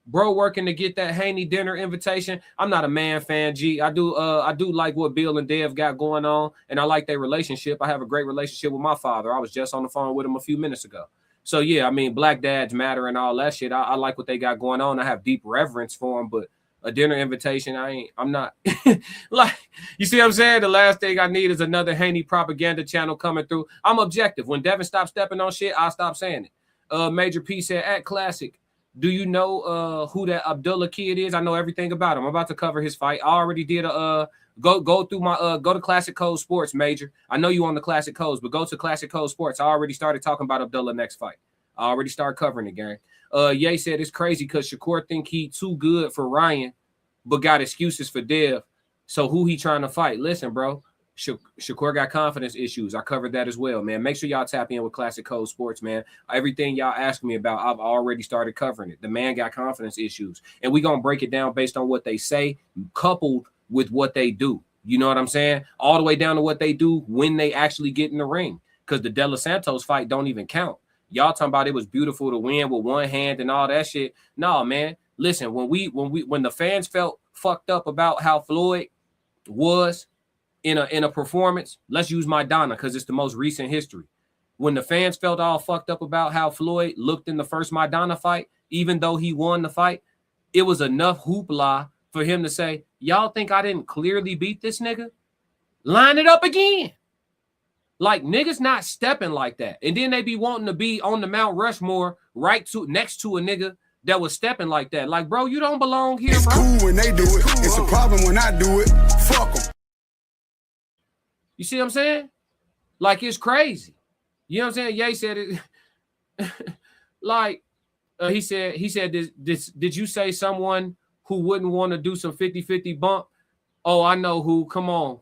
bro, working to get that Haney dinner invitation. I'm not a man fan, G. I do like what Bill and Dev got going on, and I like their relationship. I have a great relationship with my father. I was just on the phone with him a few minutes ago. So yeah, I mean, black dads matter and all that shit. I like what they got going on. I have deep reverence for them, but a dinner invitation, I'm not like, you see what I'm saying? The last thing I need is another Haney propaganda channel coming through. I'm objective. When Devin stops stepping on shit, I'll stop saying it. Major P said at Classic, do you know who that Abdullah kid is? I know everything about him. I'm about to cover his fight. I already did go through my go to Classic Code Sports, Major. I know you on the Classic Codes, but go to Classic Code Sports. I already started talking about Abdullah next fight. I already started covering the game. Ye said it's crazy because Shakur think he too good for Ryan, but got excuses for Dev. So who he trying to fight? Listen, bro. Shakur got confidence issues. I covered that as well, man. Make sure y'all tap in with Classic Code Sports, man. Everything y'all ask me about, I've already started covering it. The man got confidence issues. And we're going to break it down based on what they say, coupled with what they do. You know what I'm saying? All the way down to what they do when they actually get in the ring. Because the De Los Santos fight don't even count. Y'all talking about it was beautiful to win with one hand and all that shit. No, man. Listen, when the fans felt fucked up about how Floyd was in a performance, let's use Maidana because it's the most recent history. When the fans felt all fucked up about how Floyd looked in the first Maidana fight, even though he won the fight, it was enough hoopla for him to say, y'all think I didn't clearly beat this nigga? Line it up again. Like, niggas not stepping like that. And then they be wanting to be on the Mount Rushmore next to a nigga that was stepping like that. Like, bro, you don't belong here, it's bro. Cool when they do it. It's a problem when I do it. Fuck them. You see what I'm saying? Like, it's crazy. You know what I'm saying? Ye said it. Like, he said, did you say someone who wouldn't want to do some 50-50 bump? Oh, I know who. Come on.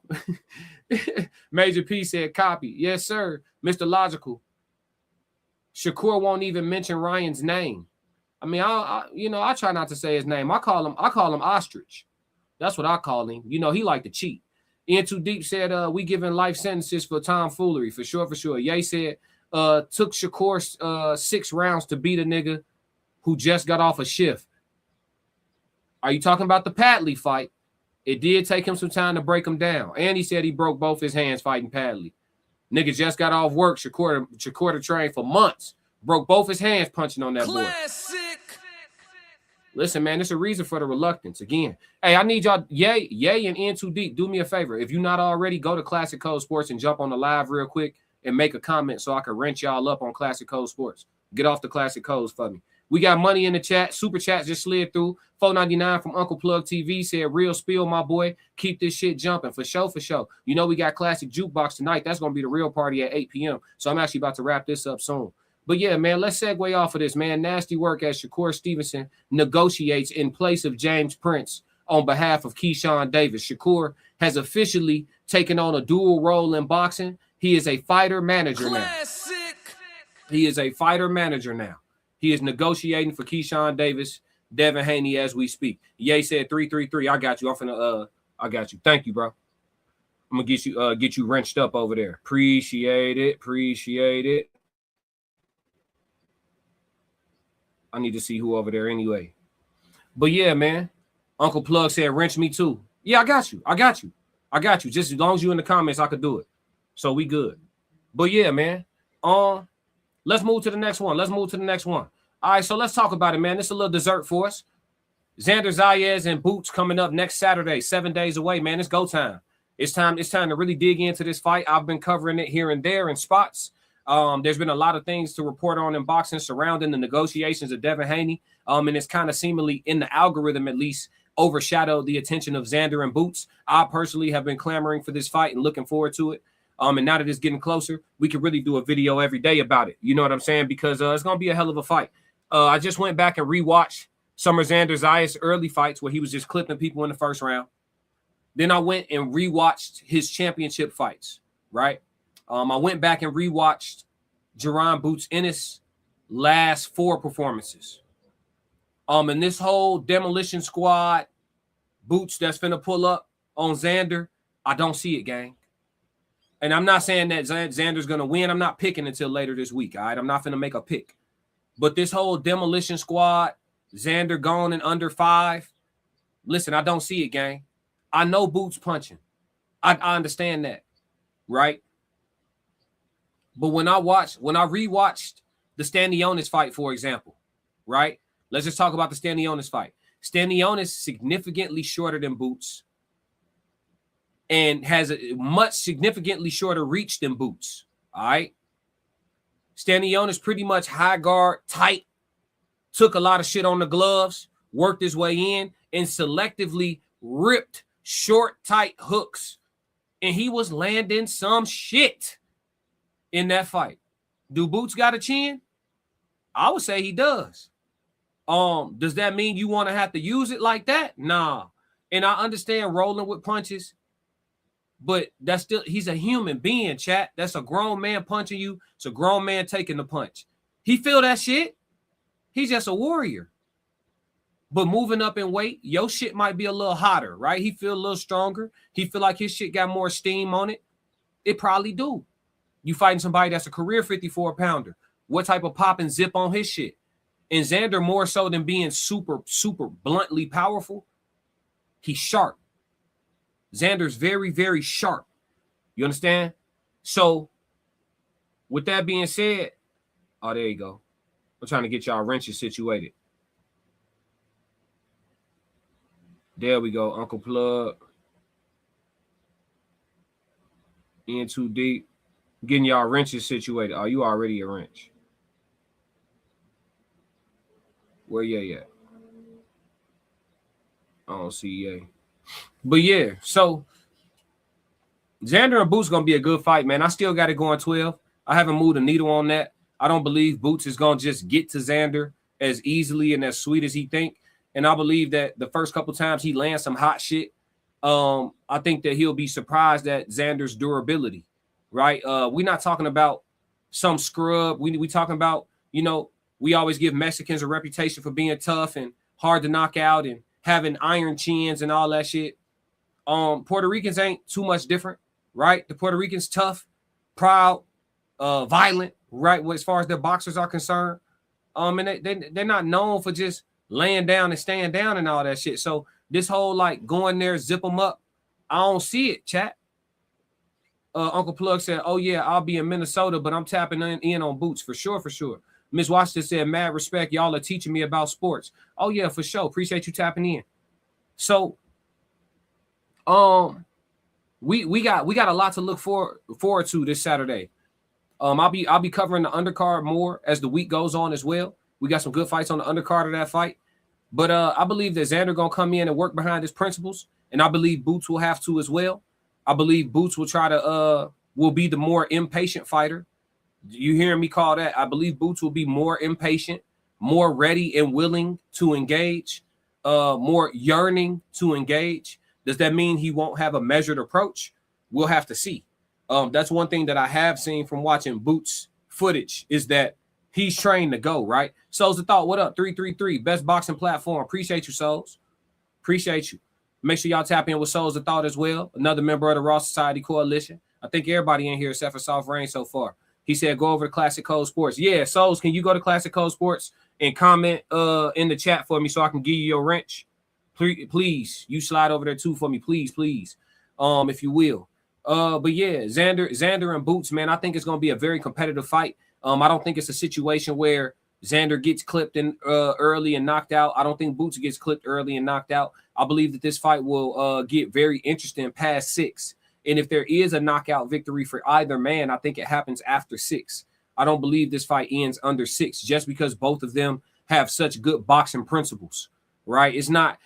Major P said copy. Yes, sir. Mr. Logical. Shakur won't even mention Ryan's name. I mean, I try not to say his name. I call him Ostrich. That's what I call him. You know, he like to cheat. In Too Deep said, we giving life sentences for tomfoolery. For sure. Ye said, took Shakur 6 rounds to beat a nigga who just got off a shift. Are you talking about the Padley fight? It did take him some time to break him down. And he said he broke both his hands fighting Padley. Nigga just got off work. Shakur trained for months. Broke both his hands punching on that boy. Listen, man, there's a reason for the reluctance. Again, hey, I need y'all, Yay and In Too Deep, do me a favor. If you're not already, go to Classic Code Sports and jump on the live real quick and make a comment so I can wrench y'all up on Classic Code Sports. Get off the Classic Codes for me. We got money in the chat. Super chats just slid through. $4.99 from Uncle Plug TV said, real spill, my boy. Keep this shit jumping. For sure. You know we got Classic Jukebox tonight. That's going to be the real party at 8 p.m. So I'm actually about to wrap this up soon. But yeah, man, let's segue off of this, man. Nasty work as Shakur Stevenson negotiates in place of James Prince on behalf of Keyshawn Davis. Shakur has officially taken on a dual role in boxing. He is a fighter manager now. He is a fighter manager now. He is negotiating for Keyshawn Davis, Devin Haney as we speak. Ye said 333. I got you. I got you. Thank you, bro. I'm gonna get you wrenched up over there. Appreciate it. I need to see who over there anyway. But yeah, man. Uncle Plug said wrench me too. Yeah, I got you. Just as long as you in the comments, I could do it. So we good. But yeah, man. Let's move to the next one. All right, so let's talk about it, man. This is a little dessert for us. Xander Zayas and Boots coming up next Saturday, 7 days away, man. It's go time. It's time to really dig into this fight. I've been covering it here and there in spots. There's been a lot of things to report on in boxing surrounding the negotiations of Devin Haney. And it's kind of seemingly in the algorithm, at least, overshadowed the attention of Xander and Boots. I personally have been clamoring for this fight and looking forward to it. And now that it's getting closer, we can really do a video every day about it. You know what I'm saying? Because it's going to be a hell of a fight. I just went back and rewatched some of Xander Zayas' early fights where he was just clipping people in the first round. Then I went and rewatched his championship fights, right? I went back and rewatched Jerron Boots Ennis' last 4 performances. And this whole demolition squad, Boots that's finna pull up on Xander, I don't see it, gang. And I'm not saying that Xander's going to win. I'm not picking until later this week, all right? I'm not finna make a pick. But this whole demolition squad, Xander gone in under 5, listen, I don't see it, gang. I know Boots punching. I understand that, right? But when I rewatched the Stanionis fight, for example, right? Let's just talk about the Stanionis fight. Stanionis significantly shorter than Boots and has a much significantly shorter reach than Boots, all right? Stanionis pretty much high guard, tight, took a lot of shit on the gloves, worked his way in, and selectively ripped short, tight hooks. And he was landing some shit in that fight. Do Boots got a chin? I would say he does. Does that mean you want to have to use it like that? Nah. And I understand rolling with punches, but that's still, he's a human being, chat. That's a grown man punching you. It's a grown man taking the punch. He feel that shit. He's just a warrior. But moving up in weight, your shit might be a little hotter, right? He feel a little stronger. He feel like his shit got more steam on it. It probably do. You fighting somebody that's a career 54-pounder. What type of pop and zip on his shit? And Xander, more so than being super, super bluntly powerful, he's sharp. Xander's very, very sharp. You understand? So, with that being said, oh, there you go. I'm trying to get y'all wrenches situated. There we go, Uncle Plug. In too deep. Getting y'all wrenches situated. Oh, you already a wrench. Where you at? I don't see yay. But yeah, so Xander and Boots going to be a good fight, man. I still got it going 12. I haven't moved a needle on that. I don't believe Boots is going to just get to Xander as easily and as sweet as he think. And I believe that the first couple times he lands some hot shit, I think that he'll be surprised at Xander's durability, right? We're not talking about some scrub. We talking about, you know, we always give Mexicans a reputation for being tough and hard to knock out and having iron chins and all that shit. Puerto Ricans ain't too much different, right? The Puerto Ricans tough, proud, violent, right? As far as their boxers are concerned. And they're not known for just laying down and staying down and all that shit. So this whole like going there, zip them up, I don't see it, chat. Uncle Plug said, oh yeah, I'll be in Minnesota, but I'm tapping in on Boots for sure, for sure. Miss Washington said, mad respect, y'all are teaching me about sports. Oh yeah, for sure. Appreciate you tapping in. So we got a lot to look forward to this Saturday. I'll be covering the undercard more as the week goes on as well. We got some good fights on the undercard of that fight. But I believe that Xander gonna come in and work behind his principles, and I believe Boots will have to as well. I believe Boots will try to will be the more impatient fighter. You hearing me call that? I believe Boots will be more impatient, more ready and willing to engage, more yearning to engage. Does that mean he won't have a measured approach? We'll have to see. That's one thing that I have seen from watching Boots footage is that he's trained to go, right? Souls of Thought, what up? 333, best boxing platform. Appreciate you, Souls. Appreciate you. Make sure y'all tap in with Souls of Thought as well. Another member of the Raw Society Coalition. I think everybody in here except for Soft Rain so far. He said, go over to Classic Code Sports. Yeah, Souls, can you go to Classic Code Sports and comment in the chat for me so I can give you your wrench? Please, you slide over there too for me, please, if you will. But yeah, Xander and Boots, man, I think it's going to be a very competitive fight. I don't think it's a situation where Xander gets clipped in early and knocked out. I don't think Boots gets clipped early and knocked out. I believe that this fight will get very interesting past 6. And if there is a knockout victory for either man, I think it happens after 6. I don't believe this fight ends under 6 just because both of them have such good boxing principles, right? It's not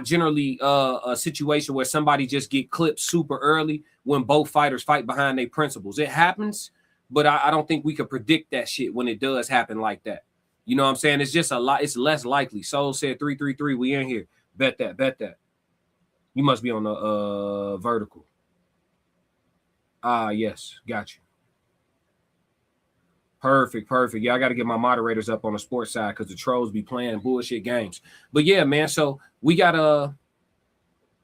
generally a situation where somebody just get clipped super early when both fighters fight behind their principles. It happens, but I don't think we can predict that shit when it does happen like that. You know what I'm saying? It's just a lot. It's less likely. Soul said 333. We in here. Bet that. You must be on the vertical. Yes. Got you. Perfect. Yeah, I got to get my moderators up on the sports side because the trolls be playing bullshit games. But yeah, man. So we got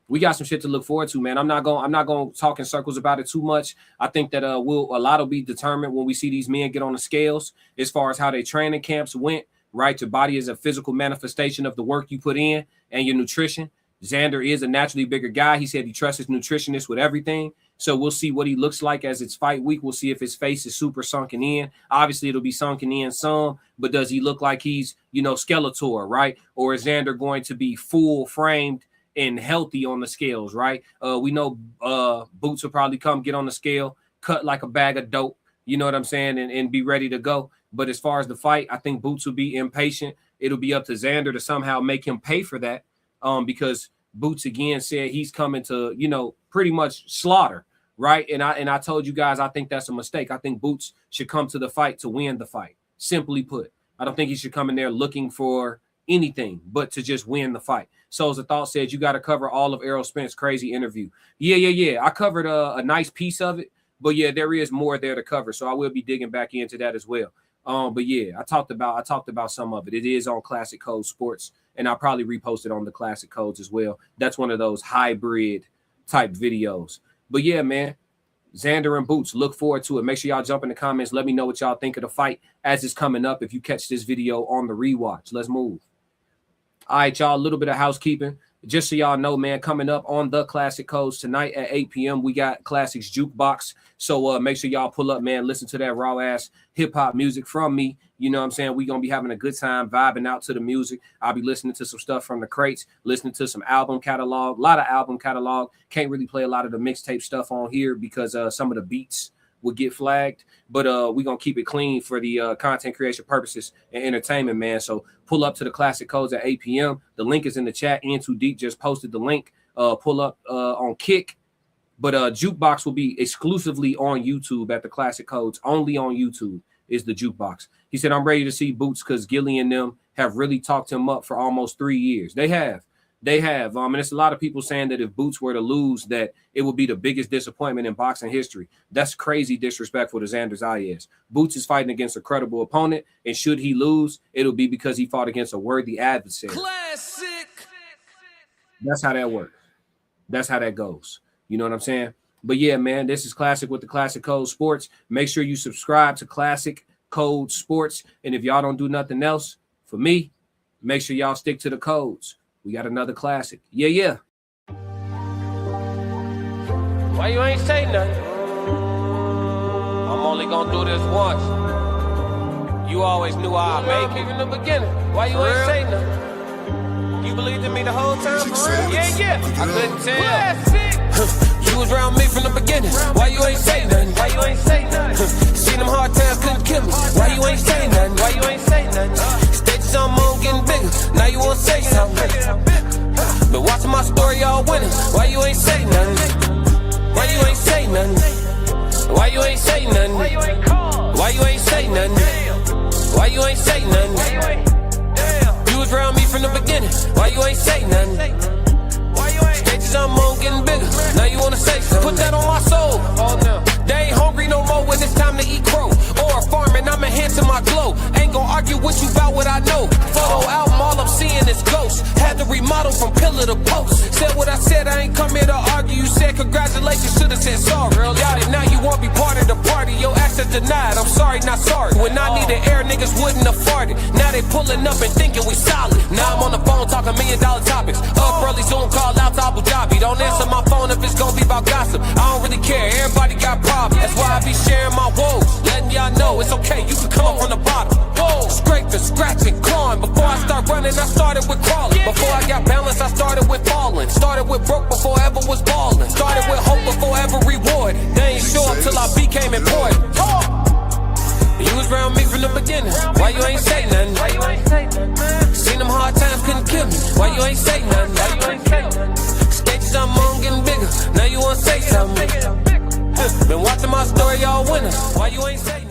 some shit to look forward to, man. I'm not going to talk in circles about it too much. I think that a lot will be determined when we see these men get on the scales as far as how their training camps went, right? Your body is a physical manifestation of the work you put in and your nutrition. Xander is a naturally bigger guy. He said he trusts his nutritionist with everything. So we'll see what he looks like as it's fight week. We'll see if his face is super sunken in. Obviously, it'll be sunken in some, but does he look like he's, Skeletor, right? Or is Xander going to be full framed and healthy on the scales, right? We know Boots will probably come get on the scale, cut like a bag of dope, you know what I'm saying, and be ready to go. But as far as the fight, I think Boots will be impatient. It'll be up to Xander to somehow make him pay for that because Boots, again, said he's coming to, pretty much slaughter, right? And I told you guys I think that's a mistake. I think Boots should come to the fight to win the fight, simply put. I don't think he should come in there looking for anything but to just win the fight. So as a thought said, you got to cover all of Errol Spence's crazy interview. Yeah. I covered a nice piece of it, but yeah, there is more there to cover. So I will be digging back into that as well. But yeah, I talked about some of it. It is on Classic Code Sports, and I'll probably repost it on the Classic Codes as well. That's one of those hybrid type videos. But yeah, man, Xander and Boots, look forward to it. Make sure y'all jump in the comments. Let me know what y'all think of the fight as it's coming up if you catch this video on the rewatch. Let's move. All right, y'all, a little bit of housekeeping. Just so y'all know, man, coming up on the Classic Codes tonight at 8 p.m., we got Classics Jukebox. So make sure y'all pull up, man. Listen to that raw-ass hip-hop music from me. You know what I'm saying? We're going to be having a good time vibing out to the music. I'll be listening to some stuff from the crates, listening to some album catalog, a lot of album catalog. Can't really play a lot of the mixtape stuff on here because some of the beats would get flagged. But we're going to keep it clean for the content creation purposes and entertainment, man. So pull up to the Classic Codes at 8 p.m. The link is in the chat. And Too Deep just posted the link. Pull up on Kick. But Jukebox will be exclusively on YouTube at the Classic Codes. Only on YouTube is the Jukebox. He said, I'm ready to see Boots because Gilly and them have really talked him up for almost 3 years. They have. They have. And it's a lot of people saying that if Boots were to lose, that it would be the biggest disappointment in boxing history. That's crazy disrespectful to Xander Zayas. Boots is fighting against a credible opponent, and should he lose, it'll be because he fought against a worthy adversary. Classic. That's how that works. That's how that goes. You know what I'm saying? But yeah, man, this is Classic with the Classic Code Sports. Make sure you subscribe to Classic Code Sports. And if y'all don't do nothing else, for me, make sure y'all stick to the codes. We got another classic. Yeah. Why you ain't say nothing? I'm only gonna do this once. You always knew I'd make it in the beginning. Why you ain't say nothing? You believed in me the whole time, for real? Yeah. I couldn't tell. You was around me from the beginning. Why you ain't say nothing? Why you ain't say nothing? Seen them hard times, couldn't kill me. Why you ain't say nothing? Why you ain't say nothing? Stages on moon getting bigger. Now you wanna say something. Been watching my story all winning. Why you ain't say nothing? Why you ain't say nothing? Why you ain't say nothing? Why you ain't call? Why you ain't say nothing? Why you ain't say nothing? You was around me from the beginning. Why you ain't say nothing? Stages I'm on getting bigger. Now you wanna say something? Put that on my soul. Oh no. They ain't hungry no more when it's time to eat crow. Or farming, I'm enhancing my glow. Ain't gon' argue with you about what I know. Photo album, all I'm seeing is ghosts. Had to remodel from pillar to post. Said what I said, I ain't come here to argue. You said congratulations, should've said sorry. Got it, now you won't be part of the party. Your access denied, I'm sorry, not sorry. When I needed air, niggas wouldn't have farted. Now they pulling up and thinking we solid. Now I'm on the phone talking $1 million topics. Up early, Zoom call out to Abu Dhabi. Don't answer my phone if it's gonna be about gossip. I don't really care, everybody got problems. That's why I be sharing my woes, letting y'all know it's okay, you can come up from the bottom. Whoa, scraping, scratching, clawing. Before I start running, I started with crawling. Before I got balance, I started with falling. Started with broke before I ever was balling. Started with hope before ever reward. They ain't show up till I became important. You was around me from the beginning. Why you ain't say nothing? Why you ain't say nothing? Seen them hard times, couldn't kill me. Why you ain't say nothing? Why you ain't say nothing? Stages I'm on getting bigger. Now you wanna say something? Been watching my story all winter. Why you ain't say